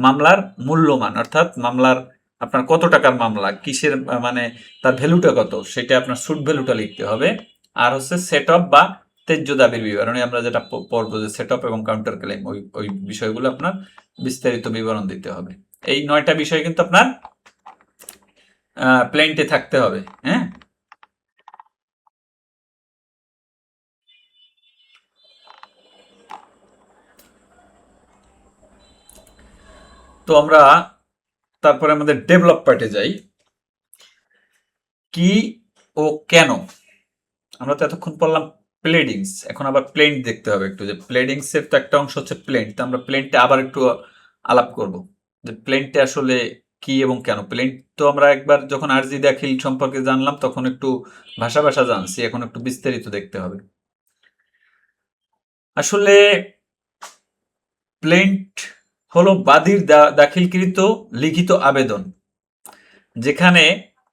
মামলার মূল্যমান, অর্থাৎ মামলার আপনার কত টাকার মামলা, কিসের মানে তার ভ্যালুটা কত, সেটা আপনার সুট ভ্যালুটা লিখতে হবে। আর হচ্ছে সেট অফ বা ত্যায্য দাবির বিবরণী, আমরা যেটা পড়বো যে সেট অফ এবং কাউন্টার ক্লেম, ওই বিষয়গুলো আপনার বিস্তারিত বিবরণ দিতে হবে। এই 9টা বিষয় কিন্তু আপনার প্লেন্টে থাকতে হবে। হ্যাঁ, তো আমরা তারপরে আমাদের ডেভেলপ পার্টে যাই। কি ও কেন, আমরা তো এতক্ষণ পড়লাম প্লেডিংস, এখন আবার প্লেন্ট দেখতে হবে একটু, যে প্লেডিংস এর তো একটা অংশ হচ্ছে প্লেন্ট, তো আমরা প্লেন্টে আবার একটু আলাপ করব, যে প্লেন্টে আসলে কি এবং কেন। প্লেন্ট তো আমরা একবার যখন আরজি দাখিল সম্পর্কে জানলাম তখন একটু ভাষা ভাষা জানছি, এখন একটু বিস্তারিত দেখতে হবে। আসলে প্লেন্ট হলো বাদীর দাখিলকৃত লিখিত আবেদন, যেখানে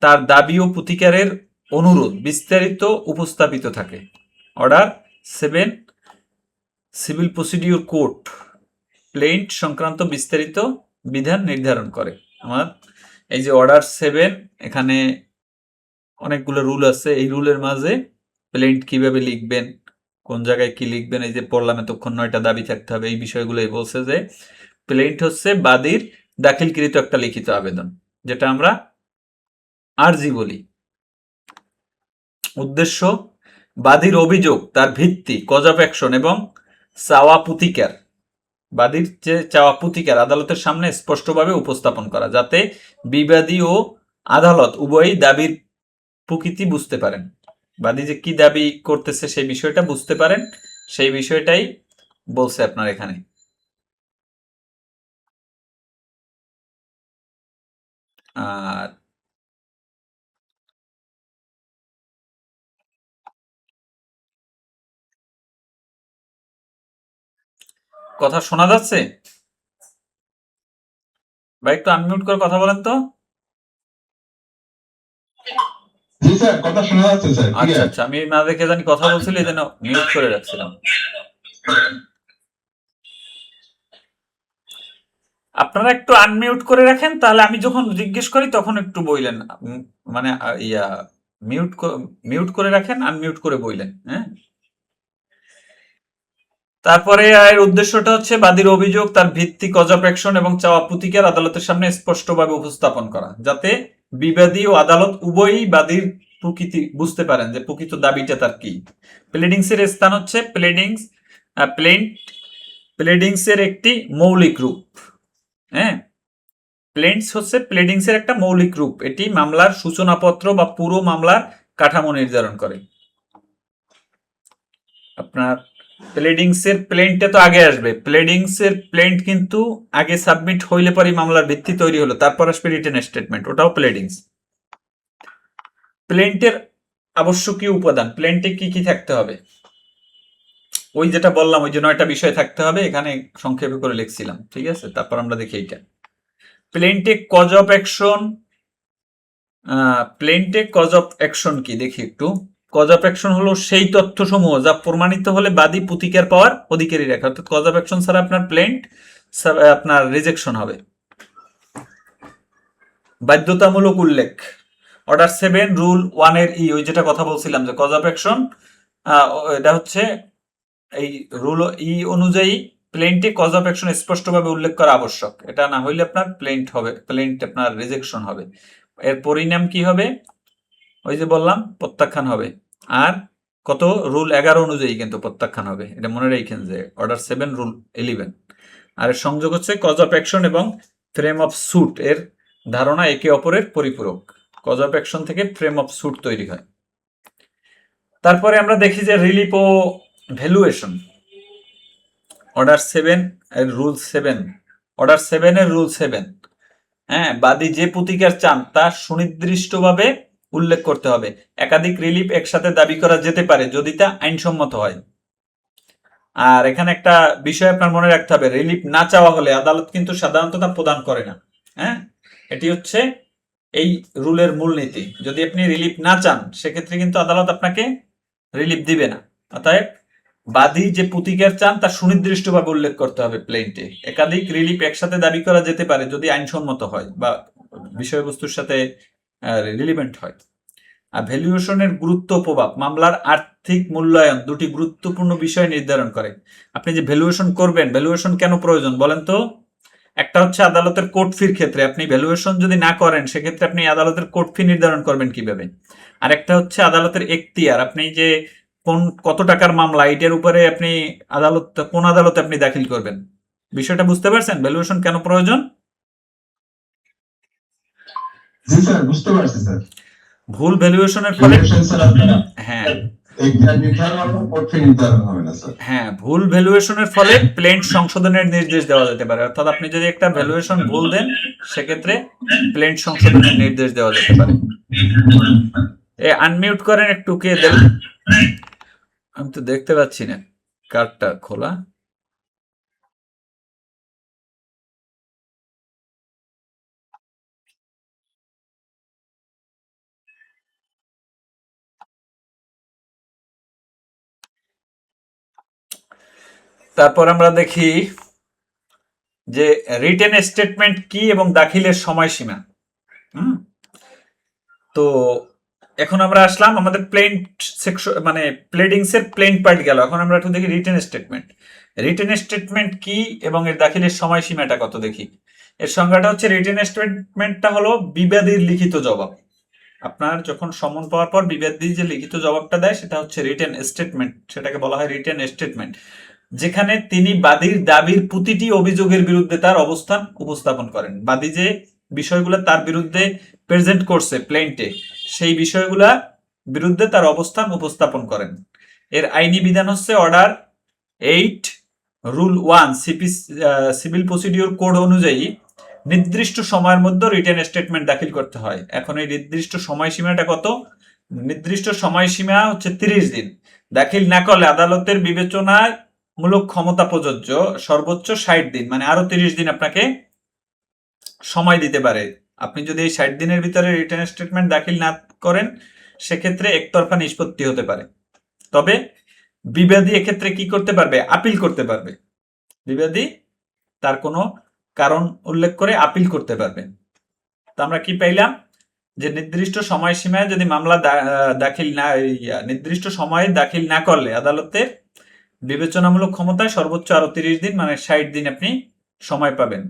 তার দাবি ও প্রতিকারের অনুরোধ বিস্তারিত উপস্থাপিত থাকে। Order 7 civil procedure code plant সংক্রান্ত বিস্তারিত বিধান নির্ধারণ করে। আমার এই যে অর্ডার 7, এখানে অনেকগুলো রুল আছে, এই রুলের মাঝে প্লেন্ট কিভাবে লিখবেন, কোন জায়গায় কি লিখবেন, এই যে পড়লাম এতক্ষণ 9টা দাবি থাকতে হবে, এই বিষয়গুলোই বলছে যে প্লেন্ট হচ্ছে বাদীর দাখিলকৃত একটা লিখিত আবেদন, যেটা আমরা আরজি বলি। উদ্দেশ্য, বাদীর অভিযোগ, তার ভিত্তি, কজ অফ অ্যাকশন এবং চাওয়া প্রতিকার, বাদীর যে চাওয়া প্রতিকার আদালতের সামনে স্পষ্টভাবে উপস্থাপন করা, যাতে বিবাদী ও আদালত উভয়ই দাবির প্রকৃতি বুঝতে পারেন। বাদী যে কি দাবি করতেছে সেই বিষয়টা বুঝতে পারেন, সেই বিষয়টাই বলছে আপনার এখানে। আর কথা শোনা যাচ্ছে? ভাই একটু আনমিউট করে কথা বলেন তো। জি স্যার, কথা শোনা যাচ্ছে স্যার, আচ্ছা ক্লিয়ার। আচ্ছা, আমি না দেখে জানি কথা বলছিলি, এই জন্য মিউট করে রাখছিলাম। আপনারা একটু আনমিউট করে রাখেন, তাহলে আমি যখন জিজ্ঞেস করি তখন একটু বইলেন। মানে ইয়া মিউট করে রাখেন, আনমিউট করে বইলেন। হ্যাঁ, তারপরে এর উদ্দেশ্যটা হচ্ছে বাদীর অভিযোগ, তার ভিত্তি, কজ অফ অ্যাকশন এবং চাওয়া প্রতিকার আদালতের সামনে স্পষ্টভাবে উপস্থাপন করা, যাতে বিবাদী ও আদালত উভয়ই বাদীর প্রকৃতি বুঝতে পারেন যে প্রকৃত দাবিটা তার কি। প্লেডিংস এর স্থান হচ্ছে প্লেডিংস এর একটি মৌলিক রূপ। হ্যাঁ, প্লেন্টস হচ্ছে প্লেডিংস এর একটা মৌলিক রূপ। এটি মামলার সূচনাপত্র বা পুরো মামলার কাঠামো নির্ধারণ করে। আপনার প্লেডিংস এর প্লেন্টটা তো আগে আসবে। প্লেডিংস এর প্লেন্ট কিন্তু আগে সাবমিট হইলে পরে মামলার ভিত্তি তৈরি হলো, তারপর আসবে রিটেন স্টেটমেন্ট, ওটাও প্লেডিংস। প্লেন্টের আবশ্যকীয় উপাদান, প্লেন্টে কি কি থাকতে হবে? ওই যেটা বললাম, ওই যে 9টা বিষয় থাকতে হবে, এখানে সংক্ষেপে করে লিখছিলাম, ঠিক আছে? তারপর আমরা দেখি এইটা। প্লেন্টে কজ অফ অ্যাকশন, কি দেখি একটু। কজ অফ অ্যাকশন হলো সেই তথ্যসমূহ যা প্রমাণিত হলে বাদী প্রতিকার পাওয়ার অধিকারী রাখে, অর্থাৎ কজ অফ অ্যাকশন ছাড়া আপনার প্লেন্ট আপনার রিজেকশন হবে। বাধ্যতামূলক উল্লেখ, অর্ডার 7 রুল 1 এর ওই যেটা কথা বলছিলাম যে কজ অফ অ্যাকশন, এটা হচ্ছে এই রুল অনুযায়ী প্লেন্টে কজ অফ অ্যাকশন স্পষ্টভাবে উল্লেখ করা আবশ্যক। এটা না হইলে আপনার প্লেন্ট আপনার রিজেকশন হবে। এর পরিণাম কি হবে? ওই যে বললাম, প্রত্যাখ্যান হবে। আর কত, রুল 11 অনুযায়ী কিন্তু প্রত্যাখ্যান হবে, এটা মনে রাখেন যে অর্ডার 7 রুল 11। আর এর সংযোগ হচ্ছে কজ অফ অ্যাকশন এবং ফ্রেম অফ স্যুট এর ধারণা একে অপরের পরিপূরক। কজ অফ অ্যাকশন থেকে ফ্রেম অফ স্যুট তৈরি হয়। তারপরে আমরা দেখি যে রিলিফ ও ভ্যালুয়েশন, অর্ডার 7 এর রুল 7, অর্ডার 7 এর রুল 7। হ্যাঁ, বাদী যে প্রতিকার চান তা সুনির্দিষ্টভাবে উল্লেখ করতে হবে। একাধিক রিলিফ একসাথে দাবি করা যেতে পারে যদি তা আইনসম্মত হয়। আর এখানে একটা বিষয় আপনার মনে রাখতে হবে, রিলিফ না চাওয়া হলে আদালত কিন্তু সাধারণত তা প্রদান করে না। হ্যাঁ, এটি হচ্ছে এই রুলের মূলনীতি। যদি আপনি রিলিফ না চান, সেক্ষেত্রে কিন্তু আদালত আপনাকে রিলিফ দিবে না। অতএব বাদী যে প্রতিকার চান তা সুনির্দিষ্টভাবে উল্লেখ করতে হবে প্লেন্টে। একাধিক রিলিফ একসাথে দাবি করা যেতে পারে যদি আইনসম্মত হয় বা বিষয়বস্তুর সাথে রিলিভেন্ট হয়। আর ভ্যালুয়েশনের গুরুত্ব প্রভাব, মামলার আর্থিক মূল্যায়ন দুটি গুরুত্বপূর্ণ বিষয় নির্ধারণ করে। আপনি যে ভ্যালুয়েশন করবেন, ভ্যালুয়েশন কেন প্রয়োজন বলেন তো? একটা হচ্ছে আদালতের কোর্ট ফির ক্ষেত্রে, আপনি ভ্যালুয়েশন যদি না করেন সেক্ষেত্রে আপনি আদালতের কোর্ট ফি নির্ধারণ করবেন কিভাবে। আর একটা হচ্ছে আদালতের এখতিয়ার, আপনি যে কত টাকার মামলা, এটার উপরে আপনি কোন আদালতে আপনি দাখিল করবেন। বিষয়টা বুঝতে পারছেন ভ্যালুয়েশন কেন প্রয়োজন? জি স্যার, বুঝতে পারছি স্যার। ভুল ভ্যালুয়েশনের ফলে, হ্যাঁ হ্যাঁ, ভুল ভ্যালুয়েশনের ফলে প্লেন্ট সংশোধনের নির্দেশ দেওয়া যেতে পারে। অর্থাৎ আপনি যদি একটা ভ্যালুয়েশন ভুল দেন, সেক্ষেত্রে প্লেন্ট সংশোধনের নির্দেশ দেওয়া যেতে পারে। আনমিউট করেন একটু, কে দেন? আমি তো দেখতে পাচ্ছি না কার্ডটা খোলা। তারপর আমরা দেখি যে রিটেন স্টেটমেন্ট কি এবং দাখিলের সময়সীমা। তো এখন আমরা আসলাম আমাদের প্লেন্ট সেকশন, মানে প্লেডিংস এর প্লেন্ট পার্ট গেল। এখন আমরা একটু দেখি রিটেন স্টেটমেন্ট। রিটেন স্টেটমেন্ট কি এবং এর দাখিলের সময়সীমাটা কত দেখি। এর সংজ্ঞাটা হচ্ছে, রিটেন স্টেটমেন্টটা হলো বিবাদীর লিখিত জবাব। আপনার যখন সমন পাওয়ার পর বিবাদী যে লিখিত জবাবটা দেয় সেটা হচ্ছে রিটেন স্টেটমেন্ট, সেটাকে বলা হয় রিটেন স্টেটমেন্ট, যেখানে তিনি বাদীর দাবির প্রতিটি অভিযোগের বিরুদ্ধে তার অবস্থান উপস্থাপন করেন। বাদী যে বিষয়গুলো তার বিরুদ্ধে প্রেজেন্ট করছে প্লেন্টে, সেই বিষয়গুলা বিরুদ্ধে তার অবস্থান উপস্থাপন করেন। এর আইনি বিধান হচ্ছে order 8 rule 1 civil procedure code অনুযায়ী নির্দিষ্ট সময়ের মধ্যে রিটেন স্টেটমেন্ট দাখিল করতে হয়। এখন এই নির্দিষ্ট সময়সীমাটা কত? নির্দিষ্ট সময়সীমা হচ্ছে 30 দিন। দাখিল না করলে আদালতের বিবেচনায় মূলক ক্ষমতা প্রযোজ্য সর্বোচ্চ 60 দিন, মানে আরো 30 দিন আপনাকে সময় দিতে পারে। আপনি যদি এই 60 দিনের ভিতরে রিটার্ন স্টেটমেন্ট দাখিল না করেন, সেক্ষেত্রে একতরফা নিষ্পত্তি হতে পারে। তবে বিবাদী এক্ষেত্রে কি করতে পারবে? আপিল করতে পারবে। বিবাদী তার কোনো কারণ উল্লেখ করে আপিল করতে পারবে। তো আমরা কি পাইলাম? যে নির্দিষ্ট সময়সীমায় যদি মামলা দাখিল না, নির্দিষ্ট সময়ে দাখিল না করলে আদালতে বিবেচনামূলক ক্ষমতায় সর্বোচ্চ আরো 30 দিন, মানে 60 দিন আপনি সময় পাবেন।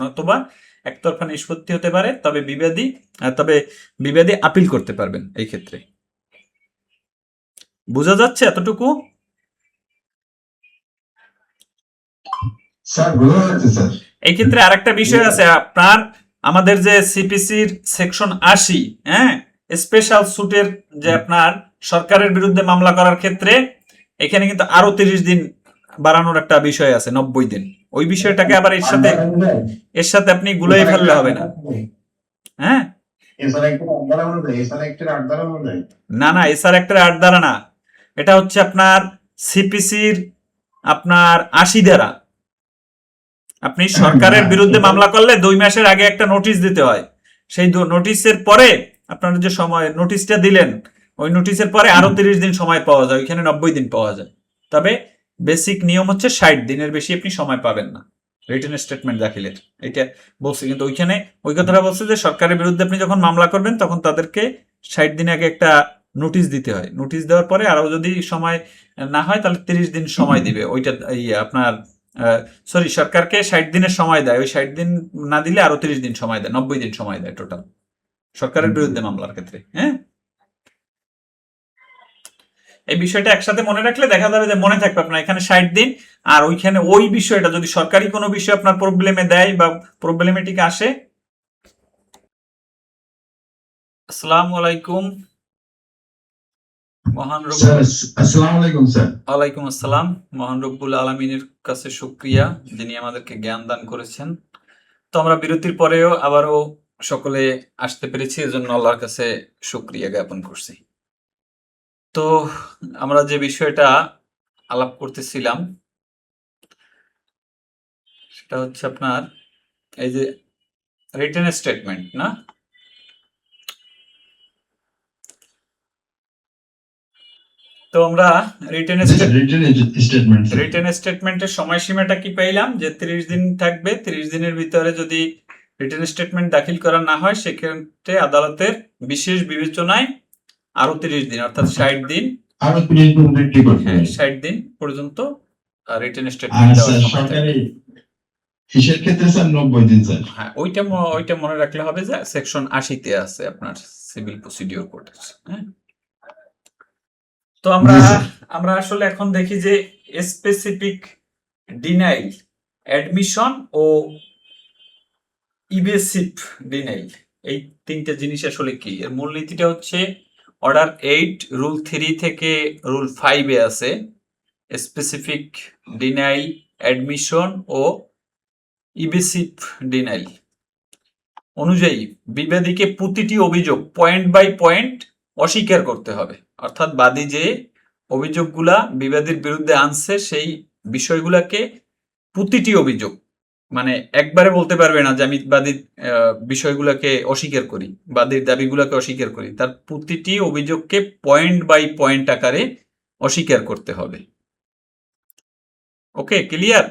নতুবা একতরফা নিষ্পত্তি হতে পারে। তবে বিবাদী আপিল করতে পারবেন এই ক্ষেত্রে। বোঝা যাচ্ছে এতটুকু? স্যার বোঝা যাচ্ছে স্যার। এই ক্ষেত্রে আরেকটা বিষয় আছে আপনার, আমাদের যে সিপিসির সেকশন 80, হ্যাঁ, স্পেশাল সুটের যে আপনার সরকারের বিরুদ্ধে মামলা করার ক্ষেত্রে এখানে কিন্তু আরো 30 দিন বাড়ানোর একটা বিষয় আছে, 90 দিন। ওই বিষয়টাকে আবার এর সাথে আপনি গুলাই ফেললে হবে না। হ্যাঁ, না না, এসআর একটা 8 ধারা না, এটা হচ্ছে আপনার সিপিসির আপনার 80 ধারা। আপনি সরকারের বিরুদ্ধে মামলা করলে 2 মাসের আগে একটা নোটিশ দিতে হয়। সেই নোটিশের পরে আপনার যে সময় নোটিশটা দিলেন, ওই নোটিশের পরে আরো 30 দিন সময় পাওয়া যায়, ওইখানে 90 দিন পাওয়া যায়। তবে বেসিক নিয়ম হচ্ছে 60 দিনের বেশি আপনি সময় পাবেন না রিটেন স্টেটমেন্ট দাখিলের। এটা বলছে, কিন্তু ওইখানে ওই কথাটা বলছে যে সরকারের বিরুদ্ধে আপনি যখন মামলা করবেন তখন তাদেরকে 60 দিন আগে একটা নোটিশ দিতে হয়। নোটিশ দেওয়ার পরে আরো যদি সময় না হয় তাহলে 30 দিন সময় দিবে। ওইটা আপনার সরি, সরকারকে 60 দিনের সময় দেয়, ওই 60 দিন না দিলে আরো 30 দিন সময় দেয়, 90 দিন সময় দেয় টোটাল সরকারের বিরুদ্ধে মামলার ক্ষেত্রে। হ্যাঁ, এই বিষয়টা একসাথে মনে রাখলে দেখা যাবে যে মনে থাকবে আপনার এখানে 60 দিন, আর ওইখানে ওই বিষয়টা যদি সরকারি কোনো বিষয় আপনার প্রবলেমে দেয় বা প্রবলেমেটিক আসে। আসসালামু আলাইকুম মহান ওয়ালাইকুম আসসালাম। মহান রব্বুল আলামিনের কাছে শুকরিয়া যিনি আমাদেরকে জ্ঞান দান করেছেন। তো আমরা বিরতির পরেও আবারও সকলে আসতে পেরেছি, এজন্য আল্লাহর কাছে শুকরিয়া জ্ঞাপন করছি। তো আমরা যে বিষয়টা আলাপ করতেছিলাম সেটা হচ্ছে আপনার এই যে রিটেন স্টেটমেন্ট, না? তো আমরা রিটেন স্টেটমেন্টের সময়সীমাটা কি পাইলাম? যে 30 দিন থাকবে। 30 দিনের ভিতরে যদি রিটেন স্টেটমেন্ট দাখিল করা না হয়, সেক্ষেত্রে আদালতের বিশেষ বিবেচনায় আরো 30 দিন, অর্থাৎ 60 দিন, 60 দিন পর্যন্ত রিটেন স্টেটমেন্ট দেওয়ার সময় থাকবে। হিসের ক্ষেত্রে স্যার 90 দিন স্যার। হ্যাঁ, ওইটা মনে রাখলে হবে যে সেকশন 80 তে আছে আপনার সিভিল প্রসিডিওর কোডের। হ্যাঁ, তো আমরা আসলে এখন দেখি যে স্পেসিফিক ডিনাইল, অ্যাডমিশন ও ইভেসিভ ডিনাইল, এই তিনটে জিনিস আসলে কি? এর মূলনীতিটা হচ্ছে অর্ডার 8 রুল 3 থেকে রুল 5 এ আছে স্পেসিফিক ডিনাইল, অ্যাডমিশন ও ইভেসিভ ডিনাইল অনুযায়ী বিবাদীকে প্রতিটি অভিযোগ পয়েন্ট বাই পয়েন্ট অস্বীকার করতে হবে। অর্থাৎ বাদী যে অভিযোগগুলা বিবাদীর বিরুদ্ধে আনছে সেই বিষয়গুলাকে প্রতিটি অভিযোগ, মানে একবারে বলতে পারবে না যে আমি বাদীর বিষয়গুলোকে অস্বীকার করি, বাদীর দাবিগুলোকে অস্বীকার করি, তার প্রতিটি অভিযোগকে পয়েন্ট বাই পয়েন্ট আকারে অস্বীকার করতে হবে। ওকে, ক্লিয়ার?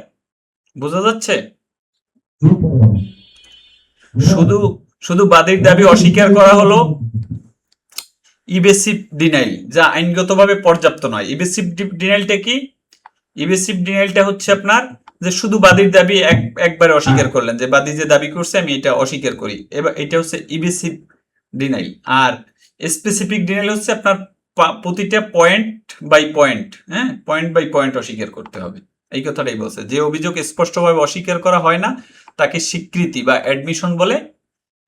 বোঝা যাচ্ছে? শুধু বাদীর দাবি অস্বীকার করা হলো ইভেসিভ ডিনাইল, যা আইনগতভাবে পর্যাপ্ত নয়। ইভেসিভ ডিনাইলটা কি? ইভেসিভ ডিনাইলটা হচ্ছে আপনার যে শুধু বাদীর দাবি একবারে অস্বীকার করলেন, যে বাদী যে দাবি করছে আমি এটা অস্বীকার করি, এবার এটা হচ্ছে ইভেসিভ ডিনাইল। আর স্পেসিফিক ডিনাইল হচ্ছে আপনার প্রতিটা পয়েন্ট বাই পয়েন্ট, হ্যাঁ, পয়েন্ট বাই পয়েন্ট অস্বীকার করতে হবে। এই কথাটাই বলছে, যে অভিযোগ স্পষ্টভাবে অস্বীকার করা হয় না তাকে স্বীকৃতি বা অ্যাডমিশন বলে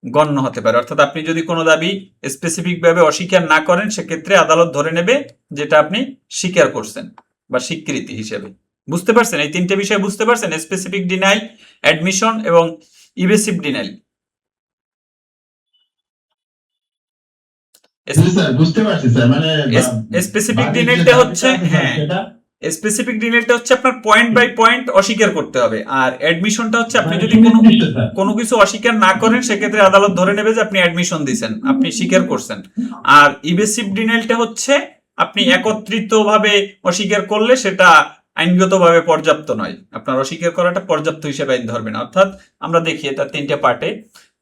গণ্য হতে পারে। অর্থাৎ আপনি যদি কোনো দাবি স্পেসিফিক ভাবে অস্বীকার না করেন, সেক্ষেত্রে আদালত ধরে নেবে যেটা আপনি স্বীকার করছেন বা স্বীকৃতি হিসেবে। বুঝতে পারছেন? এই তিনটে বিষয় বুঝতে পারছেন? স্পেসিফিক ডিনাইল, অ্যাডমিশন এবং ইভেসিভ ডিনাইল। বুঝতে পারছি স্যার। মানে স্পেসিফিক ডিনাইলটা হচ্ছে, হ্যাঁ, স্পেসিফিক ডিনাইলটা হচ্ছে আপনার পয়েন্ট বাই পয়েন্ট অস্বীকার করতে হবে, আর অ্যাডমিশনটা হচ্ছে আপনি যদি কোনো কিছু অস্বীকার না করেন সেক্ষেত্রে আদালত ধরে নেবে যে আপনি অ্যাডমিশন দিয়েছেন, আপনি স্বীকার করছেন। আর ইভেসিভ ডিনাইলটা হচ্ছে আপনি একত্রিতভাবে অস্বীকার করলে সেটা আইনগতভাবে পর্যাপ্ত নয়, আপনার অস্বীকার করাটা পর্যাপ্ত হিসেবে আইন ধরবে না। অর্থাৎ আমরা দেখি এটা তিনটে পার্টে।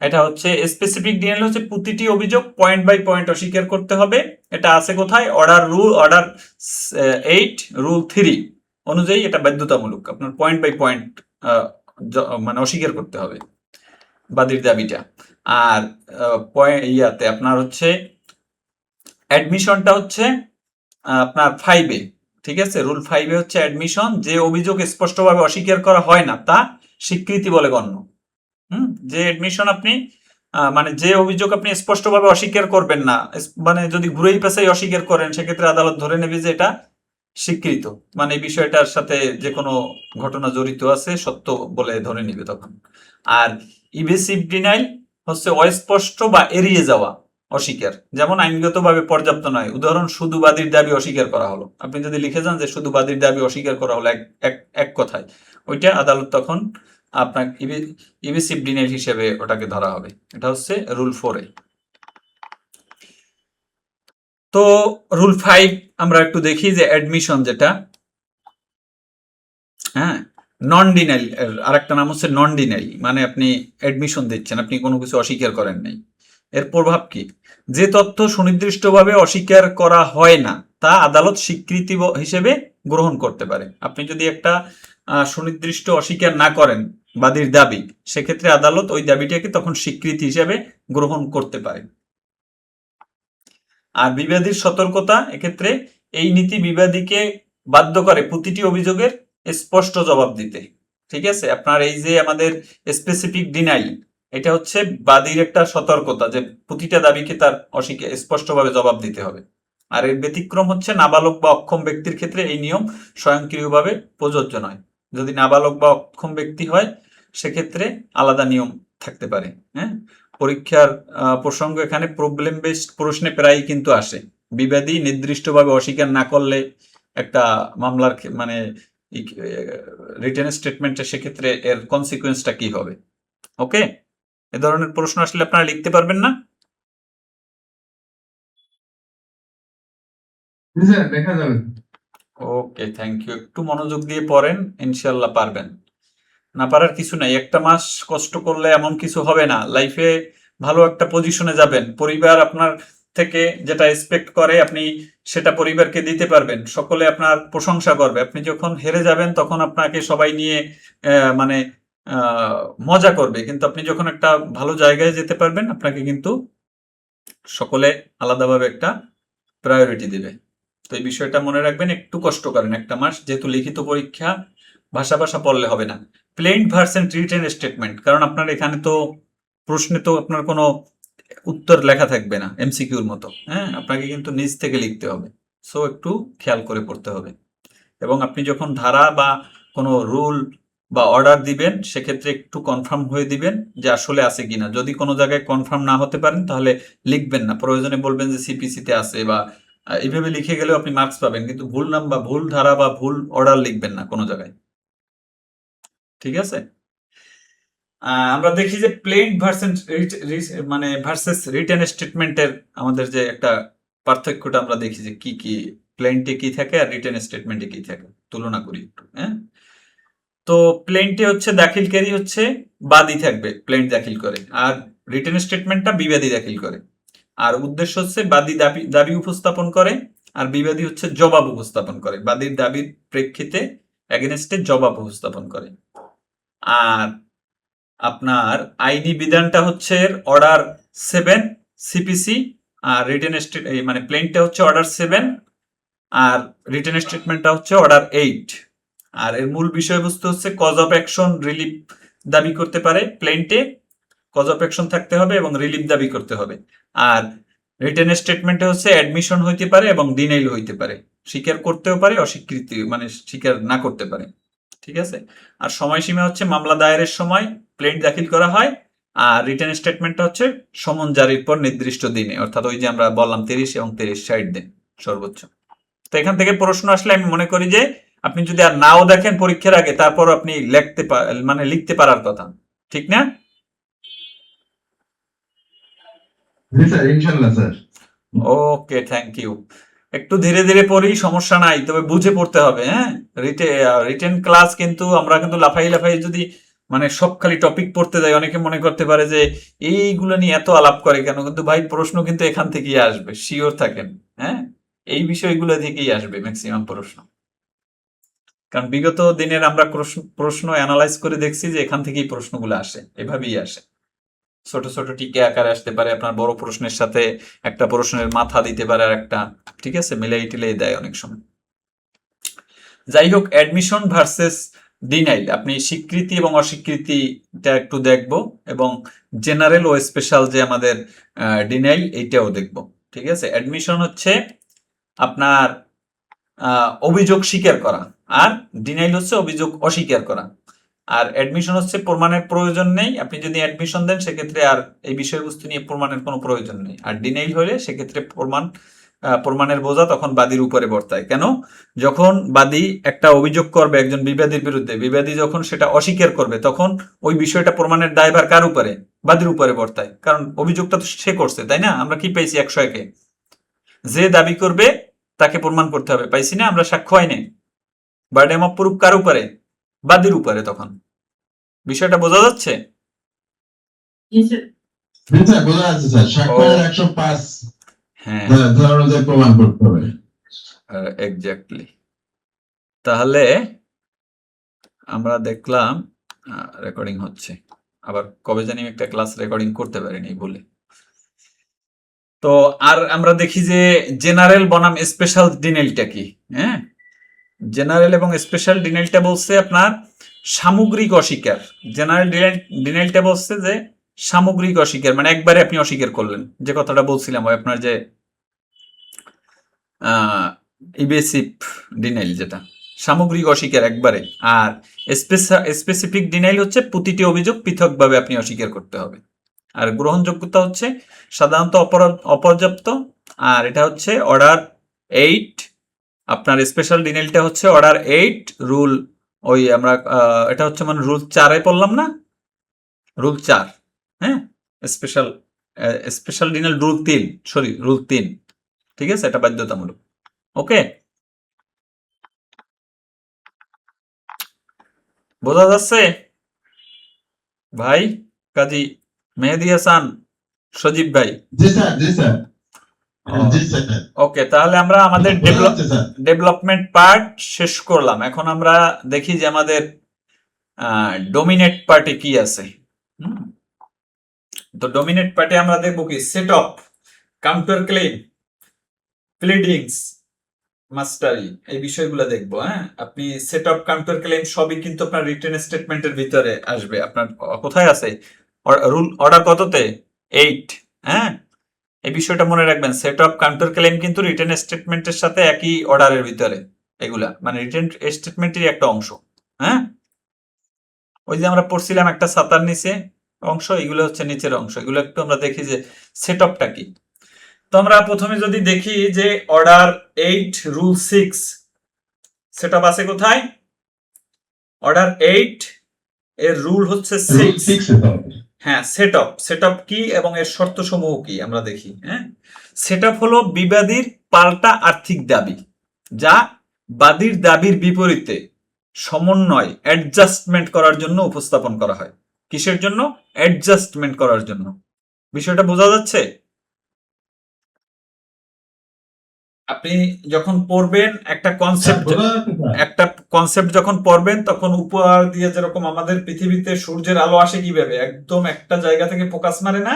এটা হচ্ছে স্পেসিফিক ডিনাইল হচ্ছে প্রতিটি অভিযোগ পয়েন্ট বাই পয়েন্ট অস্বীকার করতে হবে। এটা আছে কোথায়? অর্ডার 8 রুল 3 অনুযায়ী এটা বাধ্যতামূলক, আপনার পয়েন্ট বাই পয়েন্ট মানে অস্বীকার করতে হবে বাদীর দাবিটা। আর ইয়াতে আপনার হচ্ছে অ্যাডমিশনটা হচ্ছে আপনার 5-এ, ঠিক আছে, রুল 5-এ হচ্ছে অ্যাডমিশন, যে অভিযোগ স্পষ্টভাবে অস্বীকার করা হয় না তা স্বীকৃতি বলে গণ্য। যে অ্যাডমিশন আপনি মানে যে অভিযোগ আপনি স্পষ্টভাবে অস্বীকার করবেন না, মানে যদি ঘুরেই পেছাই অস্বীকার করেন সেক্ষেত্রে আদালত ধরে নেবে যে এটা স্বীকৃত, মানে এই বিষয়টার সাথে যে কোনো ঘটনা জড়িত আছে সত্য বলে ধরে নিবে তখন। আর ইভেসিভ ডিনাইল হচ্ছে অস্পষ্ট বা এড়িয়ে যাওয়া অস্বীকার, যেমন আইনগতভাবে পর্যাপ্ত নয়। উদাহরণ, শুধু বাদীর দাবি অস্বীকার করা হলো, আপনি যদি লিখে যান যে শুধু বাদীর দাবি অস্বীকার করা হলো এক কথায়, ওইটা আদালত তখন আপনার ইভেসিভ ডিনাইল হিসেবে ওটাকে ধরা হবে। এটা হচ্ছে রুল 4-এ। তো রুল 5 আমরা একটু দেখি যে অ্যাডমিশন যেটা, হ্যাঁ, নন ডিনাইল আরেকটা নাম হচ্ছে নন ডিনাইল, মানে আপনি অ্যাডমিশন দিচ্ছেন, আপনি কোনো কিছু অস্বীকার করেন নাই। এর প্রভাব কি? যে তথ্য সুনির্দিষ্টভাবে অস্বীকার করা হয় না তা আদালত স্বীকৃতি হিসেবে গ্রহণ করতে পারে। আপনি যদি একটা সুনির্দিষ্ট অস্বীকার না করেন বাদীর দাবি, সেক্ষেত্রে আদালত ওই দাবিটাকে তখন স্বীকৃতি হিসেবে গ্রহণ করতে পারে। আর বিবাদীর সতর্কতা, এক্ষেত্রে এই নীতি বিবাদীকে বাধ্য করে প্রতিটি অভিযোগের স্পষ্ট জবাব দিতে। ঠিক আছে, আপনার এই যে আমাদের স্পেসিফিক ডিনাইল, এটা হচ্ছে বাদীর একটা সতর্কতা যে প্রতিটা দাবিকে তার স্পষ্টভাবে জবাব দিতে হবে। আর এর ব্যতিক্রম হচ্ছে নাবালক বা অক্ষম ব্যক্তির ক্ষেত্রে এই নিয়ম স্বয়ংক্রিয়ভাবে প্রযোজ্য নয়। যদি নাবালক বা অক্ষম ব্যক্তি হয় সেক্ষেত্রে আলাদা নিয়ম থাকতে পারে। হ্যাঁ, পরীক্ষার প্রসঙ্গ এখানে প্রবলেম বেসড প্রশ্নে প্রায়ই কিন্তু আসে, বিবাদী নির্দিষ্টভাবে অস্বীকার না করলে একটা মামলার মানে রিটেন স্টেটমেন্টে সেক্ষেত্রে এর কনসিকুয়েন্সটা কি হবে। ওকে, এ ধরনের প্রশ্ন আসলে আপনারা লিখতে পারবেন না? দেখা যাবে। ওকে, থ্যাংক ইউ। একটু মনোযোগ দিয়ে পড়েন, ইনশাল্লাহ পারবেন। না পারার কিছু নাই, একটা মাস কষ্ট করলে এমন কিছু হবে না, লাইফে ভালো একটা পজিশনে যাবেন, পরিবার আপনার থেকে যেটা এক্সপেক্ট করে আপনি সেটা পরিবারকে দিতে পারবেন, সকলে আপনার প্রশংসা করবে। আপনি যখন হেরে যাবেন তখন আপনাকে সবাই নিয়ে মানে মজা করবে, কিন্তু আপনি যখন একটা ভালো জায়গায় যেতে পারবেন আপনাকে কিন্তু সকলে আলাদাভাবে একটা প্রায়োরিটি দিবে। তো এই বিষয়টা মনে রাখবেন, একটু কষ্ট করেন একটা মাস, যেহেতু লিখিত পরীক্ষা ভাষা পড়লে হবে না। প্লেন ভার্সন রিটেন স্টেটমেন্ট, কারণ আপনার এখানে তো প্রশ্নে তো আপনার কোনো উত্তর লেখা থাকবে না এমসিকিউর মতো, হ্যাঁ, আপনাকে কিন্তু নিজ থেকে লিখতে হবে। সো একটু খেয়াল করে পড়তে হবে, এবং আপনি যখন ধারা বা কোনো রুল বা অর্ডার দিবেন সেক্ষেত্রে একটু কনফার্ম হয়ে দিবেন যে আসলে আছে কিনা। যদি কোনো জায়গায় কনফার্ম না হতে পারেন তাহলে লিখবেন না, প্রয়োজনে বলবেন যে সিপিসিতে আছে, বা এইভাবে লিখে গেলেও আপনি মার্কস পাবেন, কিন্তু ভুল নাম বা ভুল ধারা বা ভুল অর্ডার লিখবেন না কোনো জায়গায়। ঠিক আছে, আমরা দেখি যে প্লেন ভার্সেস মানে ভার্সেস রিটেন স্টেটমেন্টের আমাদের যে একটা পার্থক্যটা আমরা দেখি যে কি কি প্লেনটে কি থাকে আর রিটেন স্টেটমেন্টে কি থাকে, তুলনা করি একটু। হ্যাঁ, তো প্লেনটে হচ্ছে দাখিলকারী হচ্ছে বাদী থাকবে, প্লেন দাখিল করে, আর রিটেন স্টেটমেন্টটা বিবাদী দাখিল করে। আর উদ্দেশ্য হচ্ছে বাদী দাবি উপস্থাপন করে, আর বিবাদী হচ্ছে জবাব উপস্থাপন করে, বাদীর দাবির প্রেক্ষিতে এগেনস্টে জবাব উপস্থাপন করে। আর আপনার আইনি বিধানটা হচ্ছে অর্ডার 7 সিপিসি, আর রিটেন মানে প্লেনটা হচ্ছে অর্ডার 7, আর রিটেন স্টেটমেন্টটা হচ্ছে অর্ডার 8। আর এর মূল বিষয়বস্তু হচ্ছে কজ অফ অ্যাকশন রিলিফ দাবি করতে পারে প্লেনটে, কজ অফ অ্যাকশন থাকতে হবে এবং রিলিফ দাবি করতে হবে। আর রিটেন স্টেটমেন্টে হচ্ছে অ্যাডমিশন হইতে পারে এবং ডিনাইল হইতে পারে, স্বীকার করতেও পারে, অস্বীকৃতি মানে স্বীকার না করতে পারে। ঠিক আছে, আর সময়সীমা হচ্ছে মামলা দায়েরের সময় প্লেন দাখিল করা হয়, আর রিটেন স্টেটমেন্টটা হচ্ছে সমন জারির পর নির্দিষ্ট দিনে, অর্থাৎ ওই যে আমরা বললাম 30 এবং 60 দিন সর্বোচ্চ। তো এখান থেকে প্রশ্ন আসলে আমি মনে করি যে আপনি যদি আর নাও দেখেন পরীক্ষার আগে, তারপর আপনি লিখতে পারার কথা, ঠিক না? জি স্যার, ইনশাল্লাহ স্যার। Okay, thank you. একটু ধীরে ধীরে পড়ি, সমস্যা নাই, তবে বুঝে পড়তে হবে। হ্যাঁ, রিটেন ক্লাস কিন্তু আমরা কিন্তু লাফাই লাফাই যদি সব খালি টপিক পড়তে যাই, অনেকে মনে করতে পারে যে এইগুলো নিয়ে এত আলাপ করে কেন, কিন্তু ভাই প্রশ্ন কিন্তু এখান থেকেই আসবে, শিওর থাকেন। হ্যাঁ, এই বিষয়গুলো থেকেই আসবে ম্যাক্সিমাম প্রশ্ন, কারণ বিগত দিনের আমরা প্রশ্ন অ্যানালাইজ করে দেখছি যে এখান থেকেই প্রশ্নগুলো আসে, এভাবেই আসে। ছোট ছোট টিকে আকারে আসতে পারে, আপনার বড় প্রশ্নের সাথে একটা প্রশ্নের মাথা দিতে পারে আর একটা, ঠিক আছে, মিলাই টিলাই দেয় অনেক সময়। যাই হোক, অ্যাডমিশন ভার্সেস ডিনাইল, আপনি স্বীকৃতি এবং অস্বীকৃতিটা একটু দেখব, এবং জেনারেল ও স্পেশাল যে আমাদের ডিনাইল, এইটাও দেখব। ঠিক আছে, অ্যাডমিশন হচ্ছে আপনার অভিযোগ স্বীকার করা, আর ডিনাইল হচ্ছে অভিযোগ অস্বীকার করা। আর অ্যাডমিশন হচ্ছে প্রমাণের প্রয়োজন নেই, আপনি যদি অ্যাডমিশন দেন সেক্ষেত্রে আর এই বিষয়বস্তু নিয়ে প্রমাণের কোনো প্রয়োজন নেই। আর ডিনাইল হলে সেক্ষেত্রে প্রমাণের বোঝা তখন বাদীর উপরে বর্তায়। কেন? যখন বাদী একটা অভিযোগ করবে একজন বিবাদীর বিরুদ্ধে, বিবাদী যখন সেটা অস্বীকার করবে, তখন ওই বিষয়টা প্রমাণের দায়ভার কার উপরে? বাদীর উপরে বর্তায়, কারণ অভিযোগটা তো সে করছে, তাই না? আমরা কি পেয়েছি? 101-এ যে দাবি করবে তাকে প্রমাণ করতে হবে, পাইছি না আমরা? সাক্ষ্য আইনে বার্ডেন অফ প্রুফ কার উপরে? বাদীর উপরে। তখন বিষয়টা বোঝা যাচ্ছে? জি স্যার, বোঝা যাচ্ছে স্যার। সাক্ষ্যের 105 হ্যাঁ, ধারা অনুযায়ী প্রমাণ করতে হবে। এক্স্যাক্টলি। তাহলে আমরা দেখলাম রেকর্ডিং হচ্ছে, আবার কবে জানি একটা ক্লাস রেকর্ডিং করতে পারিনি বলে। তো আর আমরা দেখি যে জেনারেল বনাম স্পেশাল ডিনাইলটা কি। হ্যাঁ, জেনারেল এবং স্পেশাল ডিনাইলটা বলছে আপনার সামগ্রিক অস্বীকার। জেনারেল ডিনাইলটা বলছে যে সামগ্রিক অস্বীকার, একবারে আপনি অস্বীকার করলেন, যে কথাটা বলছিলাম ওই আপনার যে ইভেসিভ ডিনাইল, যেটা সামগ্রিক অস্বীকার একবারে। আর স্পেসিফিক ডিনাইল হচ্ছে প্রতিটি অভিযোগ পৃথকভাবে আপনি অস্বীকার করতে হবে। আর গ্রহণযোগ্যতা হচ্ছে সাধারণত অপর্যাপ্ত, আর এটা হচ্ছে অর্ডার 8। আপনার স্পেশাল ডিনাইলটা হচ্ছে অর্ডার 8 রুল, ওই আমরা এটা হচ্ছে রুল 4-এ পড়লাম না, রুল 4। হ্যাঁ, special denial rule 3, sorry rule 3, ঠিক আছে, এটা বাধ্যতামূলক। ওকে, বোঝা যাচ্ছে ভাই? কাজী মেহেদী হাসান, সজীব ভাই? জি স্যার, জি স্যার, জি স্যার। ওকে, তাহলে আমরা আমাদের ডেভেলপমেন্ট পার্ট শেষ করলাম। এখন আমরা দেখি যে আমাদের ডোমিনেট পার্টে কি আছে। তো ডোমিনেট পার্টে আমরা দেখবো কি, set off, counter claim, pleadings, mastery, এই বিষয়গুলো দেখবো। হ্যাঁ, আপনি সেট অফ, কাউন্টার ক্লেম সবই কিন্তু আপনার রিটেন স্টেটমেন্টের ভিতরে আসবে। আপনার কোথায় আছে? রুল অর্ডার কততে? 8। হ্যাঁ, এই বিষয়টা মনে রাখবেন, সেট অফ কাউন্টার ক্লেম কিন্তু রিটেন স্টেটমেন্টের সাথে একই অর্ডারের ভিতরে, এগুলা রিটেন স্টেটমেন্টের একটা অংশ। হ্যাঁ, ওই যে আমরা পড়ছিলাম একটা ছাতার নিচে অংশ, এগুলো হচ্ছে নিচের অংশ। এগুলো একটু আমরা দেখি যে সেট অফটা কি। তো আমরা প্রথমে যদি দেখি যে অর্ডার 8 রুল 6 সেট অফ আছে কোথায়? অর্ডার 8 এর রুল হচ্ছে 6। হ্যাঁ, সেট অফ কি এবং এর শর্ত সমূহ কি আমরা দেখি। হ্যাঁ, সেট অফ হলো বিবাদীর পাল্টা আর্থিক দাবি, যা বাদীর দাবির বিপরীতে সমন্বয়, অ্যাডজাস্টমেন্ট করার জন্য উপস্থাপন করা হয়। কিসের জন্য? অ্যাডজাস্টমেন্ট করার জন্য। বিষয়টা বোঝা যাচ্ছে? আপনি যখন পড়বেন একটা কনসেপ্ট যখন পড়বেন, তখন উপহার দিয়ে, যেরকম আমাদের পৃথিবীতে সূর্যের আলো আসে কিভাবে, একদম একটা জায়গা থেকে ফোকাস মারে না,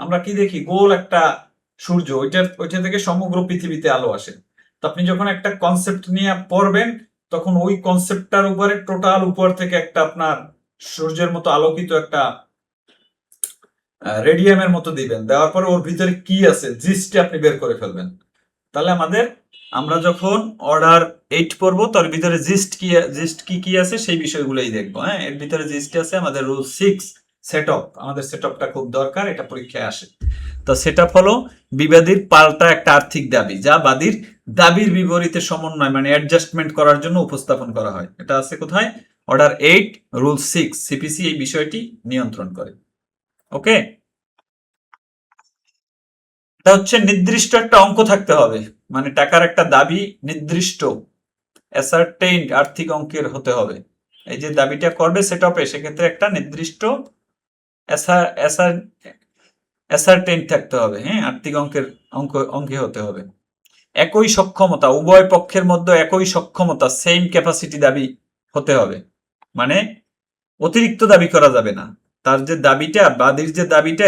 আমরা কি দেখি, গোল একটা সূর্য, ওইটা থেকে সমগ্র পৃথিবীতে আলো আসে। তো আপনি যখন একটা কনসেপ্ট নিয়ে পড়বেন, তখন ওই কনসেপ্টটার উপরে টোটাল উপর থেকে একটা আপনার সূর্যের মতো আলোকিত একটা রেডিয়ামের মতো দিবেন, দেওয়ার পরে ওর ভিতরে কি আছে জিস্টে আপনি বের করে ফেলবেন। তাহলে আমরা যখন অর্ডার 8 পড়বো, তার ভিতরে জিস্ট কি আছে সেই বিষয়গুলোই দেখবো। হ্যাঁ, এর ভিতরে জিস্ট আছে আমাদের রুল 6 সেট অফ। আমাদের সেট অফটা খুব দরকার, এটা পরীক্ষায় আসে। তো সেটআপ হলো বিবাদীর পাল্টা একটা আর্থিক দাবি, যা বাদীর দাবির বিপরীতে সমন্বয় মানে অ্যাডজাস্টমেন্ট করার জন্য উপস্থাপন করা হয়। এটা আছে কোথায়? Order 8 rule 6। সিপিসি এই বিষয়টি নিয়ন্ত্রণ করে। ওকে, এটা হচ্ছে নির্দিষ্ট একটা অঙ্ক থাকতে হবে, মানে টাকার একটা দাবি নির্দিষ্ট অ্যাসার্টেইনড আর্থিক অঙ্কের হতে হবে। এই যে দাবিটা করবে সেটআপে, সেক্ষেত্রে একটা নির্দিষ্ট অ্যাসার্টেইনড থাকতে হবে, হ্যাঁ, আর্থিক অঙ্কে হতে হবে। একই সক্ষমতা, উভয় পক্ষের মধ্যে একই সক্ষমতা, সেম ক্যাপাসিটি দাবি হতে হবে, মানে অতিরিক্ত দাবি করা যাবে না। তার যে দাবিটা, বাদীর যে দাবিটা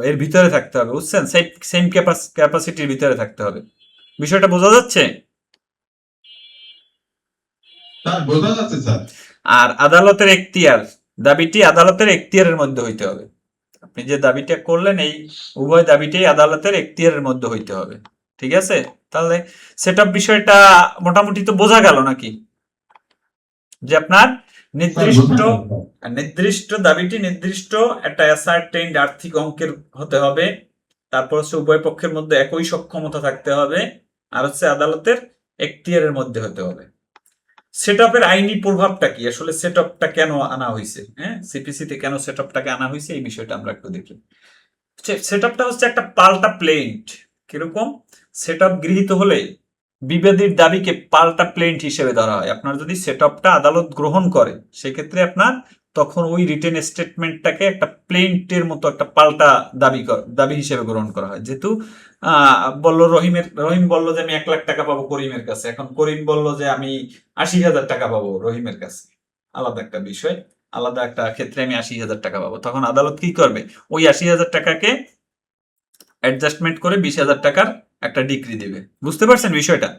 এর ভিতরে থাকতে হবে, বুঝছেন? সেম ক্যাপাসিটির ভিতরে থাকতে হবে। বিষয়টা বোঝা যাচ্ছে? স্যার বোঝা যাচ্ছে স্যার। আর আদালতের এখতিয়ার, দাবিটি আদালতের এখতিয়ারের মধ্যে হইতে হবে। আপনি যে দাবিটা করলেন, এই উভয় দাবিটাই আদালতের এখতিয়ারের মধ্যে হইতে হবে। ঠিক আছে, তাহলে সেটআপ বিষয়টা মোটামুটি তো বোঝা গেল নাকি? যে আপনার নির্দিষ্ট দাবিটি নির্দিষ্ট একটা অ্যাসার্টেইনড আর্থিক অঙ্কের হতে হবে, তারপর হচ্ছে উভয় পক্ষের মধ্যে একই সক্ষমতা থাকতে হবে, আর হচ্ছে আদালতের এখতিয়ারের মধ্যে হতে হবে। সেটআপের আইনি প্রভাবটা কি, আসলে সেটআপটা কেন আনা হয়েছে, হ্যাঁ, সিপিসিতে কেন সেটআপটাকে আনা হয়েছে, এই বিষয়টা আমরা একটু দেখি। সেটআপটা হচ্ছে একটা পাল্টা প্লেন্ট। কিরকম? সেটআপ গৃহীত হলে বিবাদীর দাবিকে পাল্টা প্লেন্ট হিসেবে ধরা হয়। আপনার যদি সেটআপটা আদালত গ্রহণ করে, সেক্ষেত্রে আপনার তখন ওই রিটেন স্টেটমেন্টটাকে একটা প্লেন্টের মতো একটা পাল্টা দাবি হিসেবে গ্রহণ করা হয়। যেহেতু রহিম বলল যে আমি 1 লাখ টাকা পাবো করিমের কাছে, এখন করিম বলল যে আমি 80,000 টাকা পাবো রহিমের কাছে, আলাদা একটা বিষয়, আলাদা একটা ক্ষেত্রে আমি 80,000 টাকা পাবো। তখন আদালত কি করবে? ওই 80,000 টাকাকে অ্যাডজাস্টমেন্ট করে 20,000 টাকার একটা ডিক্রি দিবে। বুঝতে পারছেন বিষয়টা?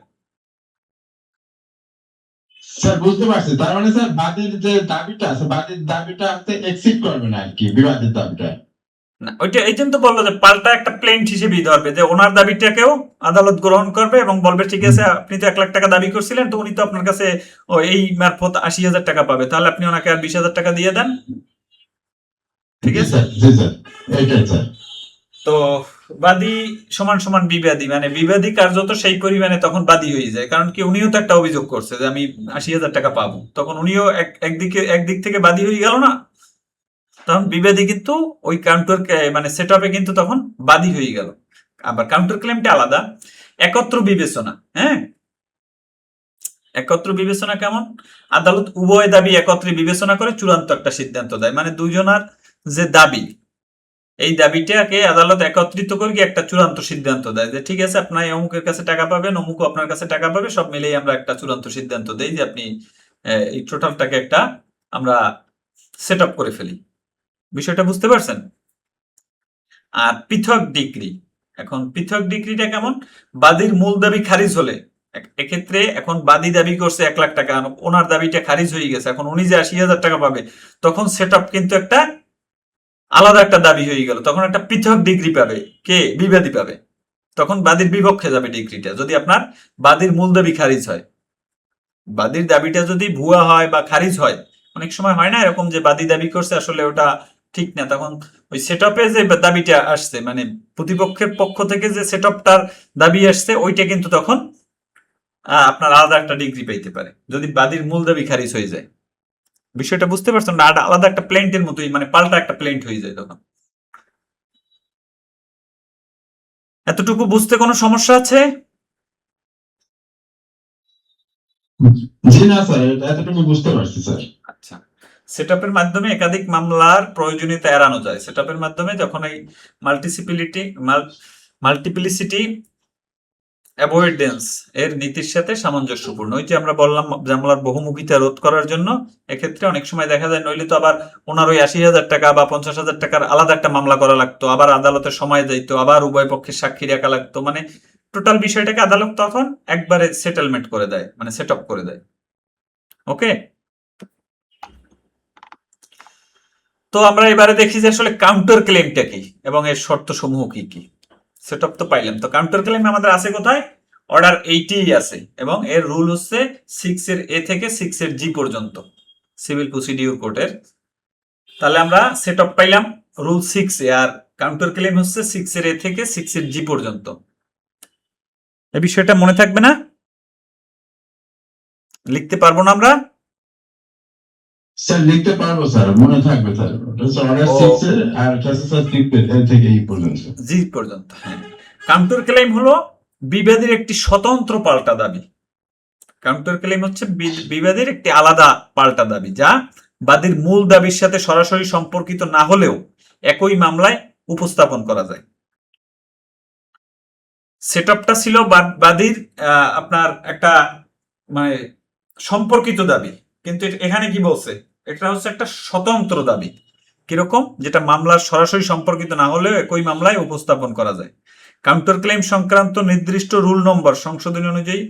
স্যার বুঝতে পারছি, তার মানে স্যার বাদীর যে দাবিটা আছে, বাদীর দাবিটা আপনি এক্সিট করবে না আর কি, বিবাদের দাবিটা। না, ওইটা এই জন্য তো বললো যে পাল্টা একটা প্লেন্ট হিসেবেই ধরবে, যে ওনার দাবিটাকেও আদালত গ্রহণ করবে এবং বলবে ঠিক আছে, আপনি তো 1 লাখ টাকা দাবি করছিলেন, তো উনি তো আপনার কাছে এই মারফত 80,000 টাকা পাবে, তাহলে আপনি ওনাকে আর 20,000 টাকা দিয়ে দেন। ঠিক আছে, জি স্যার, এইটাই স্যার। তো বাদী সমান সমান বিবাদী, মানে বিবাদী কার্যত সেই পরিমাণে তখন বাদী হয়ে যায়, কারণ কি উনিও তো একটা অভিযোগ করছে যে আমি 80,000 টাকা পাবো, তখন উনিও একদিক থেকে বাদী হয়ে গেল না? তখন বিবাদী কিন্তু ওই কাউন্টার মানে সেটআপে কিন্তু তখন বাদী হয়ে গেল। আবার কাউন্টার ক্লেমটা আলাদা। একত্র বিবেচনা, হ্যাঁ, একত্র বিবেচনা কেমন? আদালত উভয় দাবি একত্রে বিবেচনা করে চূড়ান্ত একটা সিদ্ধান্ত দেয়, মানে দুইজনার যে দাবি, এই দাবিটাকে আদালত একত্রিত করে একটা চূড়ান্ত সিদ্ধান্ত দেয় যে ঠিক আছে, আপনার অমুকের কাছে টাকা পাবেন, অমুক আপনার কাছে টাকা পাবে, সব মিলেই আমরা একটা চূড়ান্ত সিদ্ধান্ত দেই যে আপনি এই টোটালটাকে একটা আমরা সেট আপ করে ফেলি। বিষয়টা বুঝতে পারছেন? আর পৃথক ডিগ্রি, এখন পৃথক ডিগ্রিটা কেমন? বাদীর মূল দাবি খারিজ হলে, এক্ষেত্রে এখন বাদী দাবি করছে 1 লাখ টাকা, ওনার দাবিটা খারিজ হয়ে গেছে, এখন উনি যে 80,000 টাকা পাবে, তখন সেট আপ কিন্তু একটা আলাদা একটা দাবি হয়ে গেল, তখন একটা পৃথক ডিগ্রি পাবে কে? বিবাদী পাবে। তখন বাদীর বিপক্ষে যাবে ডিগ্রিটা, যদি আপনার বাদীর মূল দাবি খারিজ হয়। বাদীর দাবিটা যদি ভুয়া হয় বা খারিজ হয়, অনেক সময় হয় না এরকম যে বাদী দাবি করছে আসলে ওটা ঠিক না, তখন ওই সেটআপে যে দাবিটা আসছে, মানে প্রতিপক্ষের পক্ষ থেকে যে সেটআপটার দাবি আসছে, ওইটা কিন্তু তখন আপনার আলাদা একটা ডিগ্রি পাইতে পারে যদি বাদীর মূল দাবি খারিজ হয়ে যায়। বিষয়টা বুঝতে পারছেন না? আলাদা একটা প্লেন্টের মতোই, মানে পাল্টা একটা প্লেন্ট হয়ে যায় তখন। এতটুকু বুঝতে কোনো সমস্যা আছে? জি না স্যার, এতটুকু বুঝতে পারছি স্যার। আচ্ছা, সেটআপের মাধ্যমে একাধিক মামলার প্রয়োজনীয়তা এড়ানো যায়। সেটআপের মাধ্যমে যখন এই মাল্টিপ্লিসিটি অ্যাভয়েডেন্স এর নীতির সাথে সামঞ্জস্যপূর্ণ, ওই যে আমরা বললাম মামলার বহুমুখিতা রোধ করার জন্য, এক্ষেত্রে অনেক সময় দেখা যায় নইলে তো আবার ওনার ওই 80,000 টাকা বা 50,000 টাকার আলাদা একটা মামলা করা লাগতো, আবার আদালতের সময় যাইতো, আবার উভয় পক্ষের সাক্ষী রাখা লাগতো, মানে টোটাল বিষয়টাকে আদালত তখন একবারে সেটেলমেন্ট করে দেয়, মানে সেট আপ করে দেয়। ওকে, তো আমরা এবারে দেখি যে আসলে কাউন্টার ক্লেমটা কি এবং এর শর্ত সমূহ কি কি। সেটআপ তো পাইলাম, তো কাউন্টার ক্লেম আমাদের আছে কোথায়? অর্ডার 80 আছে, এবং এর রুল হচ্ছে 6 এর এ থেকে 6 এর জি পর্যন্ত সিভিল প্রসিডিউর কোর্টের। তাহলে আমরা সেটআপ পাইলাম রুল 6 এ, আর কাউন্টার ক্লেম হচ্ছে 6 এর এ থেকে 6 এর জি পর্যন্ত। এই বিষয়টা মনে থাকবে না? লিখতে পারবো না আমরা? স্যার লিখতে পারবো স্যার, মনে থাকবে স্যার। ওটা হচ্ছে অর্ডার ও 6 এর, আর এটা হচ্ছে স্যার 6 এর এ থেকে এই পর্যন্ত। জি পর্যন্ত। হ্যাঁ, কাউন্টার ক্লেম হলো বিবাদের একটি স্বতন্ত্র পাল্টা দাবি। কাউন্টার ক্লেম হচ্ছে বিবাদের একটি আলাদা পাল্টা দাবি, যা বাদীর মূল দাবির সাথে সরাসরি সম্পর্কিত না হলেও একই মামলায় উপস্থাপন করা যায়। সেটআপটা ছিল বাদীর আপনার একটা মানে সম্পর্কিত দাবি, কিন্তু এখানে কি বলছে, এটা হচ্ছে একটা স্বতন্ত্র দাবি। কিরকম? যেটা মামলার সরাসরি সম্পর্কিত না হলেও একই মামলায় উপস্থাপন করা যায়। কাউন্টার ক্লেম সংক্রান্ত নির্দিষ্ট রুল নম্বর সংশোধনী অনুযায়ী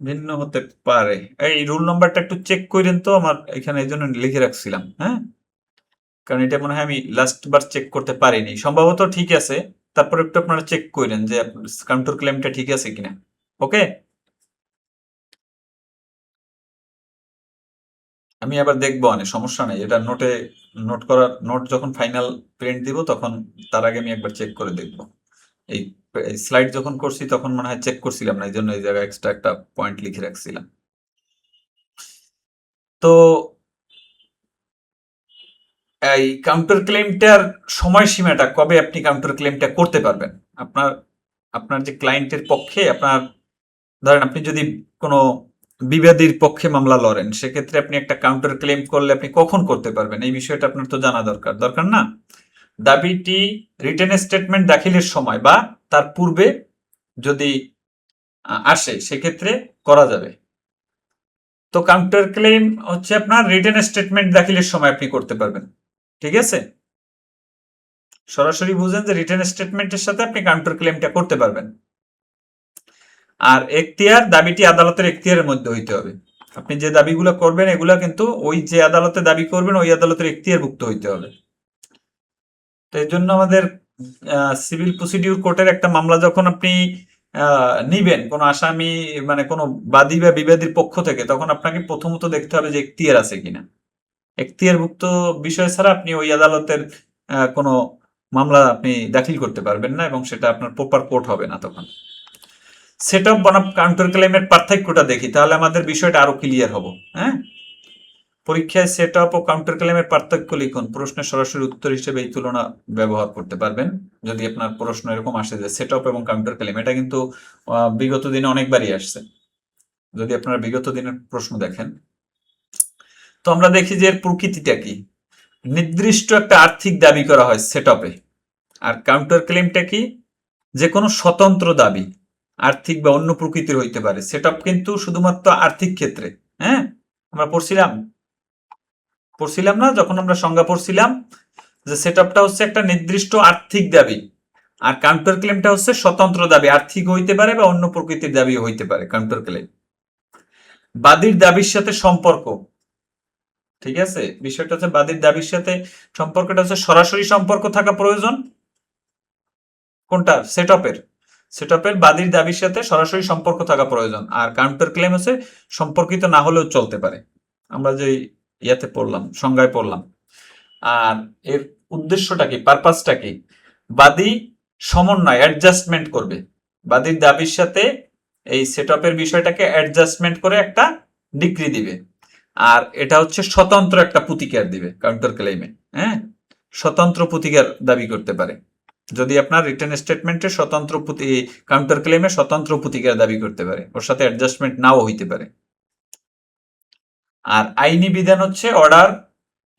ভিন্ন হতে পারে। এই রুল নম্বরটা একটু চেক করেন তো, আমার এখানে এই জন্য লিখে রাখছিলাম। হ্যাঁ, কারণ এটা মনে হয় আমি লাস্ট বার চেক করতে পারিনি, সম্ভবত ঠিক আছে। তারপর একটু আপনারা চেক করেন যে কাউন্টার ক্লেমটা ঠিক আছে কিনা। ওকে, আমি আবার দেখবো, অনেক সমস্যা নেই, এটা নোটে নোট করার, নোট যখন ফাইনাল প্রিন্ট দিব তখন তার আগে আমি একবার চেক করে দেখবো। এই স্লাইড যখন করছি তখন মনে হয় চেক করছিলাম না, এই জন্য এই জায়গায় এক্সট্রা একটা পয়েন্ট লিখে রাখছিলাম। তো এই কাউন্টার ক্লেমটার সময়সীমাটা কবে আপনি কাউন্টার ক্লেমটা করতে পারবেন? আপনার আপনার যে ক্লায়েন্টের পক্ষে, আপনার ধরেন আপনি যদি কোনো বিবাদীর পক্ষে মামলা লড়েন, সেক্ষেত্রে আপনি একটা কাউন্টার ক্লেম করলে আপনি কখন করতে পারবেন, এই বিষয়টা আপনার তো জানা দরকার, দরকার না? দাবিটি রিটেন স্টেটমেন্ট দাখিলের সময় বা তার পূর্বে যদি আসে সেক্ষেত্রে করা যাবে। তো কাউন্টার ক্লেম হচ্ছে আপনার রিটেন স্টেটমেন্ট দাখিলের সময় আপনি করতে পারবেন, ঠিক আছে? সরাসরি বুঝেন যে রিটেন স্টেটমেন্টের সাথে আপনি কাউন্টার ক্লেমটা করতে পারবেন। আর এখতিয়ার, দাবিটি আদালতের এখতিয়ারের মধ্যে হইতে হবে। আপনি যে দাবিগুলো করবেন এগুলা কিন্তু ওই যে আদালতে দাবি করবেন ওই আদালতের এখতিয়ারভুক্ত হইতে হবে। তো এর জন্য আমাদের সিভিল প্রসিডিউর কোর্টের একটা মামলা যখন আপনি নিবেন কোনো আসামি, মানে কোনো বাদী বা বিবাদীর পক্ষ থেকে, তখন আপনাকে প্রথমত দেখতে হবে যে এখতিয়ার আছে কিনা। এখতিয়ারভুক্ত বিষয় ছাড়া আপনি ওই আদালতের কোনো মামলা আপনি দাখিল করতে পারবেন না, এবং সেটা আপনার প্রপার কোর্ট হবে না তখন। সেট আপ বনাম কাউন্টার ক্লেমের পার্থক্যটা দেখি, তাহলে আমাদের বিষয়টা আরো ক্লিয়ার হবো। হ্যাঁ, পরীক্ষায় সেট আপ ও কাউন্টার ক্লেমের পার্থক্য লিখুন, প্রশ্নের সরাসরি উত্তর হিসেবে এই তুলনা ব্যবহার করতে পারবেন। যদি আপনার প্রশ্ন এরকম আসে যে সেট আপ এবং কাউন্টার ক্লেম, এটা কিন্তু বিগত দিনে অনেকবারই আসছে, যদি আপনারা বিগত দিনের প্রশ্ন দেখেন। তো আমরা দেখি যে এর প্রকৃতিটা কি। নির্দিষ্ট একটা আর্থিক দাবি করা হয় সেট আপে, আর কাউন্টার ক্লেমটা কি? যে কোনো স্বতন্ত্র দাবি, আর্থিক বা অন্য প্রকৃতির হইতে পারে। সেট আপ কিন্তু শুধুমাত্র আর্থিক ক্ষেত্রে। হ্যাঁ, আমরা পড়ছিলাম না যখন আমরা সংজ্ঞা পড়ছিলাম যে সেট আপটা হচ্ছে একটা নির্দিষ্ট আর্থিক দাবি, আর কাউন্টার ক্লেমটা হচ্ছে স্বতন্ত্র দাবি, আর্থিক হইতে পারে বা অন্য প্রকৃতির দাবি হইতে পারে কাউন্টার ক্লেম। বাদীর দাবির সাথে সম্পর্ক, ঠিক আছে? বিষয়টা হচ্ছে বাদীর দাবির সাথে সম্পর্কটা হচ্ছে সরাসরি সম্পর্ক থাকা প্রয়োজন। কোনটা? সেট আপের বাদীর দাবির সাথে সরাসরি সম্পর্ক থাকা প্রয়োজন। আর কাউন্টার ক্লেম হচ্ছে সম্পর্কিত না হলেও চলতে পারে, আমরা যে ইয়াতে পড়লাম, সংজ্ঞায় পড়লাম। আর এর উদ্দেশ্যটা কি, পারপাসটা কি? বাদী সমন্বয়, অ্যাডজাস্টমেন্ট করবে বাদীর দাবির সাথে, এই সেট আপের বিষয়টাকে অ্যাডজাস্টমেন্ট করে একটা ডিক্রি দিবে। আর এটা হচ্ছে স্বতন্ত্র একটা প্রতিকার দিবে কাউন্টার ক্লেমে। হ্যাঁ, স্বতন্ত্র প্রতিকার দাবি করতে পারে যদি আপনার রিটেন স্টেটমেন্টে স্বতন্ত্র কাউন্টার ক্লেমে স্বতন্ত্র প্রতিকার দাবি করতে পারে, ওর সাথে অ্যাডজাস্টমেন্ট নাও হইতে পারে। আর আইনি বিধান হচ্ছে অর্ডার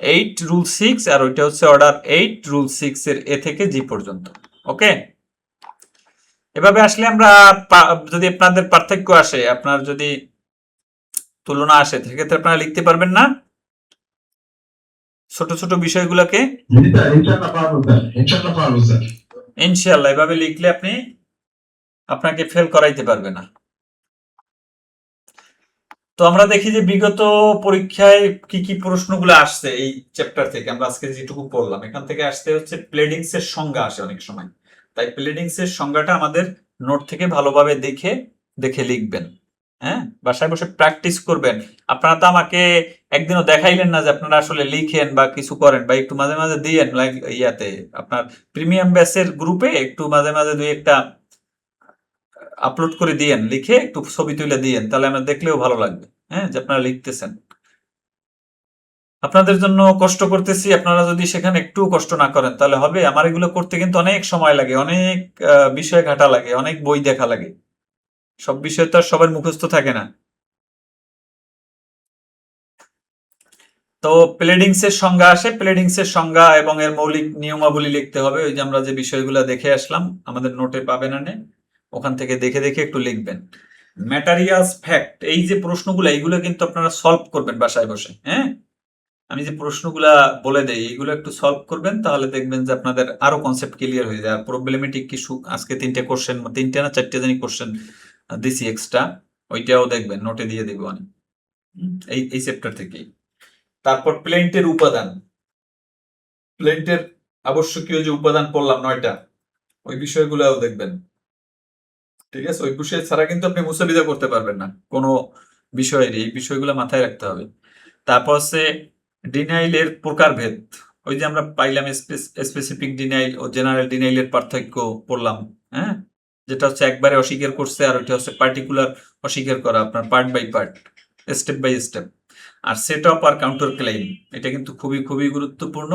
8 রুল 6, আর ওইটা হচ্ছে অর্ডার 8 রুল 6 এর এ থেকে জি পর্যন্ত। ওকে, এভাবে আসলে আমরা যদি আপনাদের পার্থক্য আসে, আপনার যদি তুলনা আসে, সেক্ষেত্রে আপনারা লিখতে পারবেন না ছোট ছোট বিষয়গুলোকে? ইনশাআল্লাহ এভাবে লিখলে আপনাকে ফেল করাইতে পারবে না। তো আমরা দেখি যে বিগত পরীক্ষায় কি কি প্রশ্নগুলো আসছে এই চ্যাপ্টার থেকে, আমরা আজকে যেটুকু পড়লাম এখান থেকে আসতে হচ্ছে প্লেডিংস এর সংজ্ঞা আসে অনেক সময়, তাই প্লেডিংস এর সংজ্ঞাটা আমাদের নোট থেকে ভালোভাবে দেখে লিখবেন। হ্যাঁ, বাসায় বসে প্র্যাকটিস করবেন। আপনারা তো আমাকে একদিনও দেখাইলেন না যে আপনারা আসলে লিখেন বা কিছু করেন, বা একটু মাঝে মাঝে দিয়েন লাইক ইয়াতে আপনার প্রিমিয়াম ব্যাচের গ্রুপে একটু মাঝে মাঝে দুই একটা আপলোড করে দিয়েন, লিখে একটু ছবি তুলে দিয়েন, তাহলে আমরা দেখলেও ভালো লাগবে, হ্যাঁ, যে আপনারা লিখতেছেন। আপনাদের জন্য কষ্ট করতেছি, আপনারা যদি সেখানে একটু কষ্ট না করেন তাহলে হবে? আমার এগুলো করতে কিন্তু অনেক সময় লাগে, অনেক বিষয় ঘাটা লাগে, অনেক বই দেখা লাগে, সব বিষয় তো আর সবার মুখস্থ থাকে না। তো প্লেডিংস এর সংজ্ঞা আসে, প্লেডিংস এর সংজ্ঞা এবং এর মৌলিক নিয়মাবলী লিখতে হবে। ওই যে আমরা যে বিষয়গুলো দেখে আসলাম আমাদের নোটে পাবেন, আনে ওখান থেকে দেখে দেখে একটু লিখবেন। ম্যাটারিয়ালস ফ্যাক্ট, এই যে প্রশ্নগুলো এইগুলো কিন্তু আপনারা সলভ করবেন বাসায় বসে, হ্যাঁ। আমি যে প্রশ্নগুলা বলে দেই এইগুলো একটু সলভ করবেন, তাহলে দেখবেন যে আপনাদের আরো কনসেপ্ট ক্লিয়ার হয়ে যায়। আর প্রবলেমেটিক কিছু আজকে 3টে কোশ্চেন, 3টে না 4টে জানি কোশ্চেন দিছি এক্সট্রা, ওইটাও দেখবেন, নোটে দিয়ে দিব আমি এই চ্যাপ্টার থেকেই। তারপর প্লেন্টের উপাদান, প্লেন্টের আবশ্যকীয় যে উপাদান পড়লাম 9টা, ওই বিষয়গুলোও দেখবেন, ঠিক আছে। ওই বিষয় ছাড়া কিন্তু আপনি মুসাবিদা করতে পারবেন না কোনো বিষয়ের, এই বিষয়গুলো মাথায় রাখতে হবে। তারপর হচ্ছে ডিনাইলের প্রকারভেদ, ওই যে আমরা পাইলাম স্পেসিফিক ডিনাইল ও জেনারেল ডিনাইলের পার্থক্য পড়লাম, হ্যাঁ, যেটা হচ্ছে একবারে অস্বীকার করছে, আর ওইটা হচ্ছে পার্টিকুলার অস্বীকার করা, আপনার part by part, step by step. আর সেট অফ আর কাউন্টার ক্লেইম, এটা কিন্তু খুবই খুবই গুরুত্বপূর্ণ।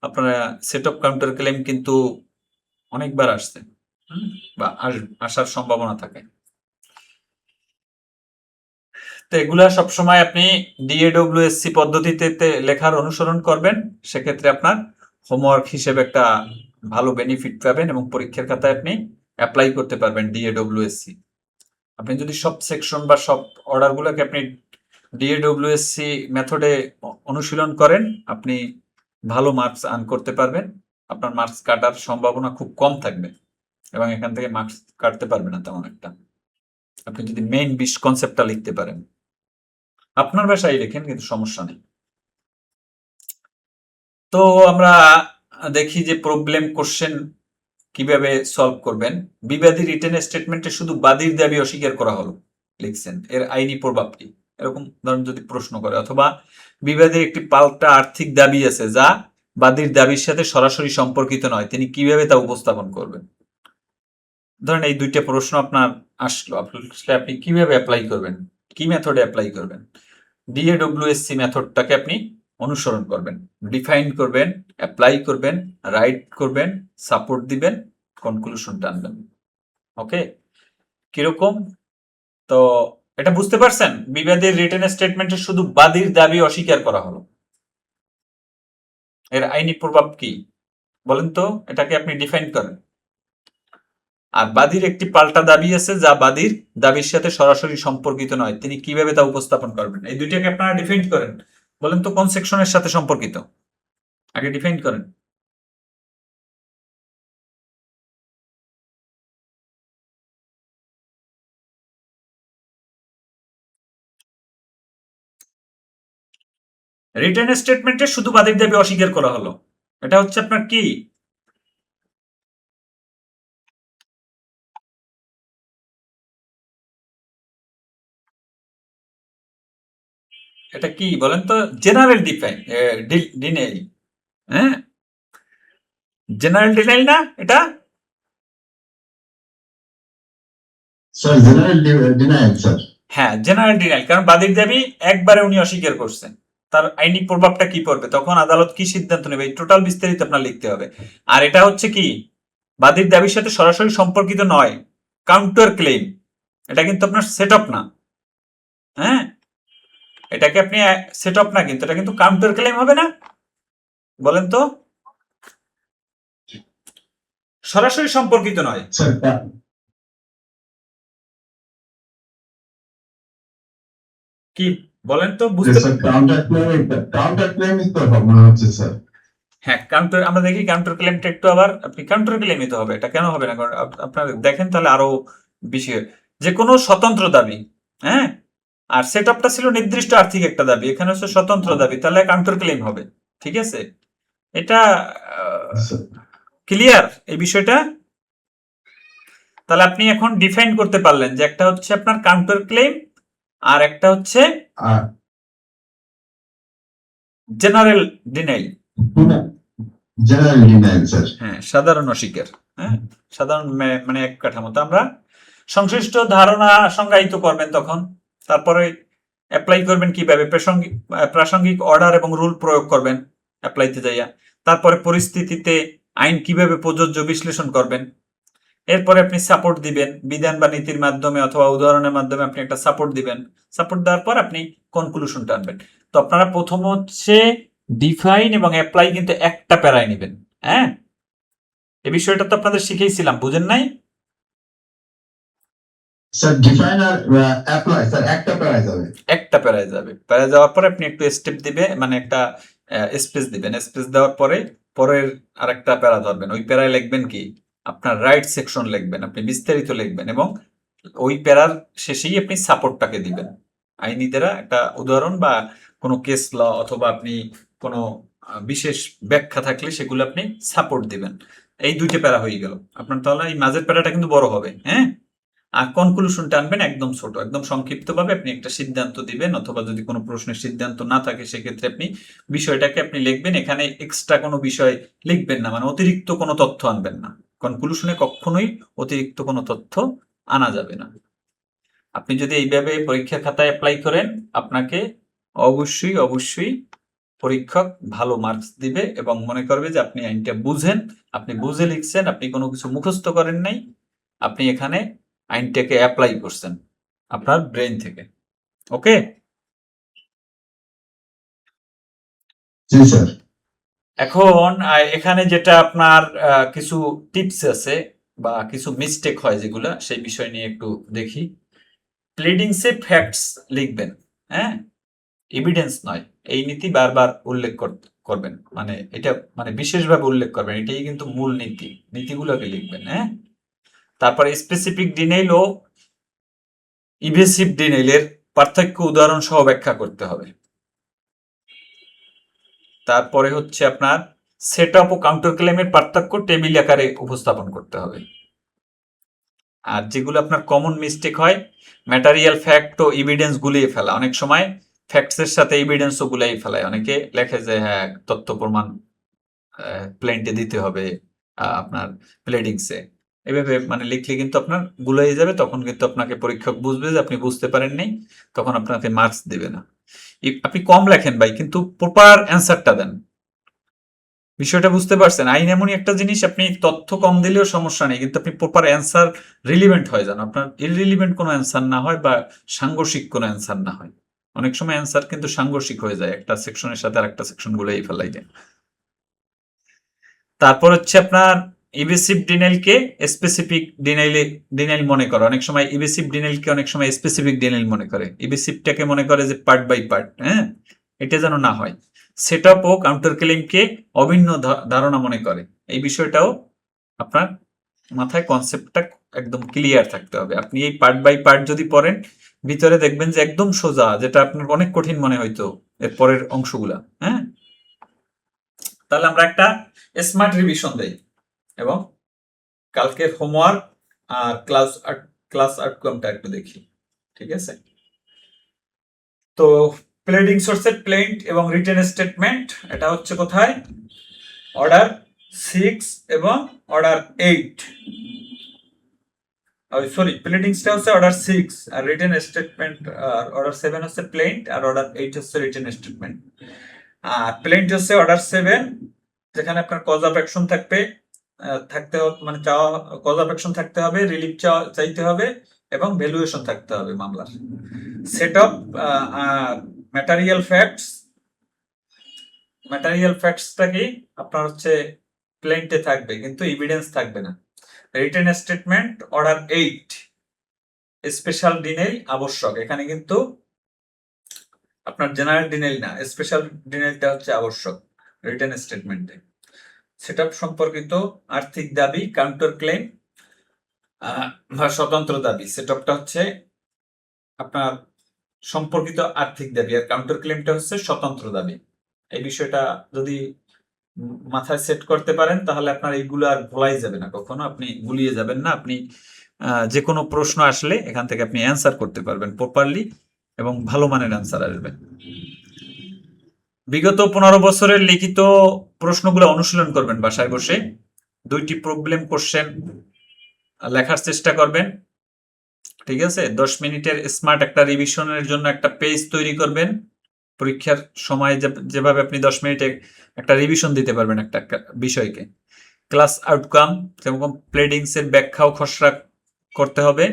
আপনারা সেট অফ কাউন্টার ক্লেইম কিন্তু অনেকবার আসছে, বা আসার সম্ভাবনা থাকে। তো এগুলা সবসময় আপনি ডিএডব্লিউএসসি পদ্ধতিতে লেখার অনুসরণ করবেন, সেক্ষেত্রে আপনার হোমওয়ার্ক হিসেবে একটা ভালো বেনিফিট পাবেন এবং পরীক্ষার খাতায় আপনি অ্যাপ্লাই করতে পারবেন ডিএডব্লিউএসসি। আপনি যদি সব সেকশন বা সব অর্ডারগুলোকে আপনি ডিএডব্লিউএসসি মেথডে অনুশীলন করেন, আপনি ভালো মার্কস আর্ন করতে পারবেন। আপনার মার্কস কাটার সম্ভাবনা খুব কম থাকবে এবং এখান থেকে মার্কস কাটতে পারবে না তেমন একটা, আপনি যদি মেইন 20 কনসেপ্টটা লিখতে পারেন। আপনার ভাষায় লেখেন, কিন্তু সমস্যা নেই। তো আমরা দেখি যে প্রবলেম কোশ্চেন কিভাবে সলভ করবেন। বিবাদী রিটেন স্টেটমেন্টে শুধু বাদীর দাবি অস্বীকার করা হলো লিখছেন, এর আইনি প্রভাব কি? এরকম ধরুন যদি প্রশ্ন করে, অথবা বিবাদীর একটি পাল্টা আর্থিক দাবি আছে যা বাদীর দাবির সাথে সরাসরি সম্পর্কিত নয়, তিনি কিভাবে তা উপস্থাপন করবেন? ধরেন এই দুইটা প্রশ্ন আপনার আসলো, আপনি কিভাবে অ্যাপ্লাই করবেন, কি মেথডে অ্যাপ্লাই করবেন? ডিএডব্লিউএসসি মেথডটাকে আপনি অনুসরণ করবেন, ডিফাইন করবেন, অ্যাপ্লাই করবেন, রাইট করবেন, সাপোর্ট দিবেন, কনক্লুশন টানবেন। ওকে, কিরকম? তো এটা বুঝতে পারছেন? বিবাদের রিটেন স্টেটমেন্টে শুধু বাদীর দাবি অস্বীকার করা হলো, এর আইনি প্রভাব কি বলেন তো? এটাকে আপনি ডিফাইন করেন। আর বাদীর একটি পাল্টা দাবি আছে যা বাদীর দাবির সাথে সরাসরি সম্পর্কিত নয়, তিনি কিভাবে তা উপস্থাপন করবেন? এই দুইটাকে আপনারা ডিফাইন করেন। বলেন তো কোন সেকশনের সাথে সম্পর্কিত, আগে ডিফাইন করেন। রিটেন স্টেটমেন্টে শুধু বাদীর দাবি অস্বীকার করা হলো, এটা হচ্ছে আপনার কি? এটা কি বলেন তো? জেনারেল ডিনাইল, হ্যাঁ, জেনারেল ডিনাইল না এটা? Sir general denial sir. হ্যাঁ, জেনারেল ডিনাইল, কারণ বাদীর দাবি একবারে উনি অস্বীকার করছেন, তার আইনি প্রভাবটা কি পড়বে, তখন আদালত কি সিদ্ধান্ত নেবে, এই টোটাল বিস্তারিত আপনার লিখতে হবে। আর এটা হচ্ছে কি, বাদীর দাবির সাথে সরাসরি সম্পর্কিত নয়, কাউন্টার ক্লেম, এটা কিন্তু আপনার সেট অফ না, হ্যাঁ, এটাকে আপনি সেট অফ না, কিন্তু এটা কিন্তু কাউন্টার ক্লেম হবে না। বলেন তো, সরাসরি সম্পর্কিত নয়, স্যার কি বলেন তো? বুঝতে স্যার কাউন্টার ক্লেমই তো মনে হচ্ছে স্যার। হ্যাঁ, কাউন্টার, আমরা দেখি কাউন্টার ক্লেমটা একটু, আবার আপনি কাউন্টার ক্লেমই তো হবে, এটা কেন হবে না? কারণ আপনার দেখেন তাহলে আরো বেশি, যে কোনো স্বতন্ত্র দাবি, হ্যাঁ, আর সেট আপটা ছিল নির্দিষ্ট আর্থিক একটা দাবি, এখানে হচ্ছে স্বতন্ত্র দাবি, তাহলে কাউন্টার ক্লেম হবে, ঠিক আছে? এটা ক্লিয়ার এই বিষয়টা? তাহলে আপনি এখন ডিফাইন করতে পারলেন যে একটা হচ্ছে আপনার কাউন্টার ক্লেম, আর একটা হচ্ছে আর general denial, general denial sir. হ্যাঁ সাধারণ অস্বীকার। হ্যাঁ সাধারণ মানে এক কাঠামোতে আমরা সংশ্লিষ্ট ধারণা সংজ্ঞায়িত করবেন তখন, তারপরে অ্যাপ্লাই করবেন কিভাবে, প্রাসঙ্গিক অর্ডার এবং রুল প্রয়োগ করবেন অ্যাপ্লাইতে যাইয়া, তারপরে পরিস্থিতিতে আইন কিভাবে প্রযোজ্য বিশ্লেষণ করবেন, এরপরে আপনি সাপোর্ট দিবেন বিধান বা নীতির মাধ্যমে অথবা উদাহরণের মাধ্যমে আপনি একটা সাপোর্ট দিবেন, সাপোর্ট দেওয়ার পর আপনি কনক্লুশন টানবেন। তো আপনারা প্রথম হচ্ছে ডিফাইন এবং অ্যাপ্লাই কিন্তু একটা প্যারায় নেবেন। হ্যাঁ এই বিষয়টা তো আপনাদের শিখেইছিলাম, বুঝেন নাই? স্যার ডিফাইন আর অ্যাপ্লাই স্যার একটা প্যারায় যাবে। একটা প্যারায় যাবে, প্যারায় যাওয়ার পরে আপনি একটু স্টেপ দিবে, মানে একটা স্পেস দিবেন, স্পেস দেওয়ার পরে পরের আরেকটা প্যারা ধরবেন, ওই প্যারায় লিখবেন কি আপনার রাইট সেকশন লিখবেন, আপনি বিস্তারিত লিখবেন এবং ওই প্যারার শেষেই আপনি সাপোর্টটাকে দিবেন আইনি দ্বারা একটা উদাহরণ বা কোনো কেস ল অথবা আপনি কোনো বিশেষ ব্যাখ্যা থাকলে সেগুলো আপনি সাপোর্ট দিবেন। এই দুইটা প্যারা হয়ে গেল আপনার, তাহলে এই মাঝের প্যারাটা কিন্তু বড় হবে। হ্যাঁ আর কনক্লুশনটা আনবেন একদম ছোট, একদম সংক্ষিপ্তভাবে আপনি একটা সিদ্ধান্ত দিবেন, অথবা যদি কোনো প্রশ্নের সিদ্ধান্ত না থাকে সেক্ষেত্রে আপনি বিষয়টাকে আপনি লিখবেন, এখানে এক্সট্রা কোনো বিষয় লিখবেন না, মানে অতিরিক্ত কোনো তথ্য আনবেন না। কনক্লুশনে কখনোই অতিরিক্ত কোনো তথ্য আনা যাবে না। আপনি যদি এইভাবে পরীক্ষা খাতায় অ্যাপ্লাই করেন আপনাকে অবশ্যই অবশ্যই পরীক্ষক ভালো মার্কস দিবে এবং মনে করবে যে আপনি আইনটা বুঝেন, আপনি বুঝে লিখছেন, আপনি কোনো কিছু মুখস্থ করেন নাই, আপনি এখানে আইনটাকে অ্যাপ্লাই করছেন আপনার ব্রেন থেকে। ওকে, জি স্যার। এখন এখানে যেটা আপনার কিছু টিপস আছে বা কিছু মিস্টেক হয় যেগুলা, সেই বিষয় নিয়ে একটু দেখি। প্লিডিংসে ফ্যাক্টস লিখবেন, হ্যাঁ এভিডেন্স নয়, এই নীতি বারবার উল্লেখ করবেন, মানে এটা মানে বিশেষভাবে উল্লেখ করবেন, এটাই কিন্তু মূল নীতি, নীতিগুলোকে লিখবেন। হ্যাঁ তারপরে স্পেসিফিক ডিনাইল ও ইভেসিভ ডিনাইলের পার্থক্য উদাহরণ সহ ব্যাখ্যা করতে হবে। তারপরে হচ্ছে আপনার সেট আপ ও কাউন্টার ক্লেমের পার্থক্য টেবিল আকারে উপস্থাপন করতে হবে। আর যেগুলো আপনার কমন মিস্টেক হয়, ম্যাটারিয়াল ফ্যাক্ট ও এভিডেন্স গুলিয়ে ফেলা, অনেক সময় ফ্যাক্টসের সাথে এভিডেন্সও গুলাই ফেলায়, অনেকে লেখে যে হ্যাঁ তথ্য প্রমাণ প্লেন্টে দিতে হবে আপনার প্লেডিংসে, এভাবে মানে লিখলে কিন্তু আপনার গুলাই যাবে, তখন কিন্তু আপনাকে পরীক্ষক বুঝবে যে আপনি বুঝতে পারেন নাই, তখন আপনাকে মার্কস দিবে না। আপনি কম লেখেন ভাই কিন্তু প্রপার অ্যান্সারটা দেন, বিষয়টা বুঝতে পারছেন? আইন এমনই একটা জিনিস, আপনি তথ্য কম দিলেও সমস্যা নেই কিন্তু আপনি প্রপার অ্যান্সার রিলিভেন্ট হয় যান, আপনার ইররিলিভেন্ট কোনো অ্যান্সার না হয় বা সাংঘর্ষিক কোনো অ্যান্সার না হয়। অনেক সময় অ্যান্সার কিন্তু সাংঘর্ষিক হয়ে যায়, একটা সেকশনের সাথে আরেকটা সেকশন গুলোই ফেলাই যায়। তারপর হচ্ছে আপনার ইভেসিভ ডিনাইলকে স্পেসিফিক ডিনাইল মনে করে, অনেক সময় ইভেসিভ ডিনাইলকে অনেক সময় স্পেসিফিক ডিনাইল মনে করে, ইভেসিভটাকে মনে করে যে পার্ট বাই পার্ট। হ্যাঁ এটা যেন না হয়। সেট আপ ও কাউন্টার ক্লেমকে অভিন্ন ধারণা মনে করে, এই বিষয়টাও আপনার মাথায় কনসেপ্টটা একদম ক্লিয়ার থাকতে হবে। আপনি এই পার্ট বাই পার্ট যদি পড়েন ভিতরে দেখবেন যে একদম সোজা, যেটা আপনার অনেক কঠিন মনে হইতো এর পরের অংশগুলা। হ্যাঁ তাহলে আমরা একটা স্মার্ট রিভিশন দেই এবং কালকের হোমওয়ার্ক আর ক্লাস আউটকামটা একটু দেখি, ঠিক আছে? তো প্লেডিং সোর্সের প্লেন্ট এবং রিটেন স্টেটমেন্ট, এটা হচ্ছে কোথায়, অর্ডার 6 এবং অর্ডার 8, সরি প্লেডিংসটা হচ্ছে order 6 are written statement R order 7 হচ্ছে প্লেন্ট আর অর্ডার 8 হচ্ছে রিটেন স্টেটমেন্ট। আর প্লেন্ট হচ্ছে অর্ডার 7 যেখানে আপনার কজ অফ অ্যাকশন থাকতে হবে, মানে চাওয়া কজ অফ অ্যাকশন থাকতে হবে, রিলিফ চাইতে হবে এবং ভ্যালুয়েশন থাকতে হবে মামলার। সেট অফ ম্যাটেরিয়াল ফ্যাক্টসটা কি আপনার হচ্ছে প্লেন্টে থাকবে কিন্তু এভিডেন্স থাকবে না। Written statement order 8 special denial আবশ্যক, এখানে কিন্তু আপনার জেনারেল ডিনাইল না, স্পেশাল ডিনাইলটা হচ্ছে আবশ্যক রিটেন স্টেটমেন্টে। সেটআপ সম্পর্কিত আর্থিক দাবি কাউন্টার ক্লেম বা স্বতন্ত্র দাবি, সেটআপটা হচ্ছে আপনার সম্পর্কিত আর্থিক দাবি আর কাউন্টার ক্লেমটা হচ্ছে স্বতন্ত্র দাবি। এই বিষয়টা যদি মাথায় সেট করতে পারেন তাহলে আপনার এইগুলো আর ভোলাই যাবে না, কখনো আপনি ভুলিয়ে যাবেন না। আপনি যে কোনো প্রশ্ন আসলে এখান থেকে আপনি অ্যান্সার করতে পারবেন প্রপারলি, এবং ভালো মানের অ্যান্সার আসবে। বিগত 15 বছরের লিখিত প্রশ্নগুলো অনুশীলন করবেন বাসায় বসে। 2টি প্রবলেম কোশ্চেন লেখার চেষ্টা করবেন, ঠিক আছে? 10 মিনিটের স্মার্ট একটা রিভিশনের জন্য একটা পেজ তৈরি করবেন। পরীক্ষার সময় যেভাবে আপনি 10 মিনিটে একটা রিভিশন দিতে পারবেন একটা বিষয়কে। ক্লাস আউটকাম যেরকম প্লেডিংস এর ব্যাখ্যা ও খসড়া করতে হবে।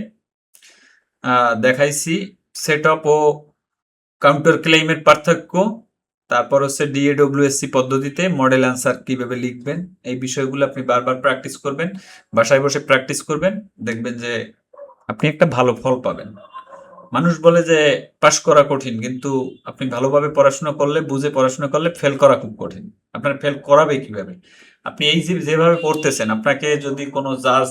দেখাইছি সেট আপ ও কাউন্টার ক্লেইমের পার্থক্য, তারপর হচ্ছে ডিএডব্লিউএসসি পদ্ধতিতে মডেল অ্যান্সার কিভাবে লিখবেন। এই বিষয়গুলো আপনি বারবার প্র্যাকটিস করবেন, বাসায় বসে প্র্যাকটিস করবেন, দেখবেন যে আপনি একটা ভালো ফল পাবেন। মানুষ বলে যে পাশ করা কঠিন, কিন্তু আপনি ভালোভাবে পড়াশোনা করলে, বুঝে পড়াশোনা করলে ফেল করা খুব কঠিন। আপনার ফেল করাবে কিভাবে? আপনি এই যেভাবে পড়তেছেন, আপনাকে যদি কোনো জাজ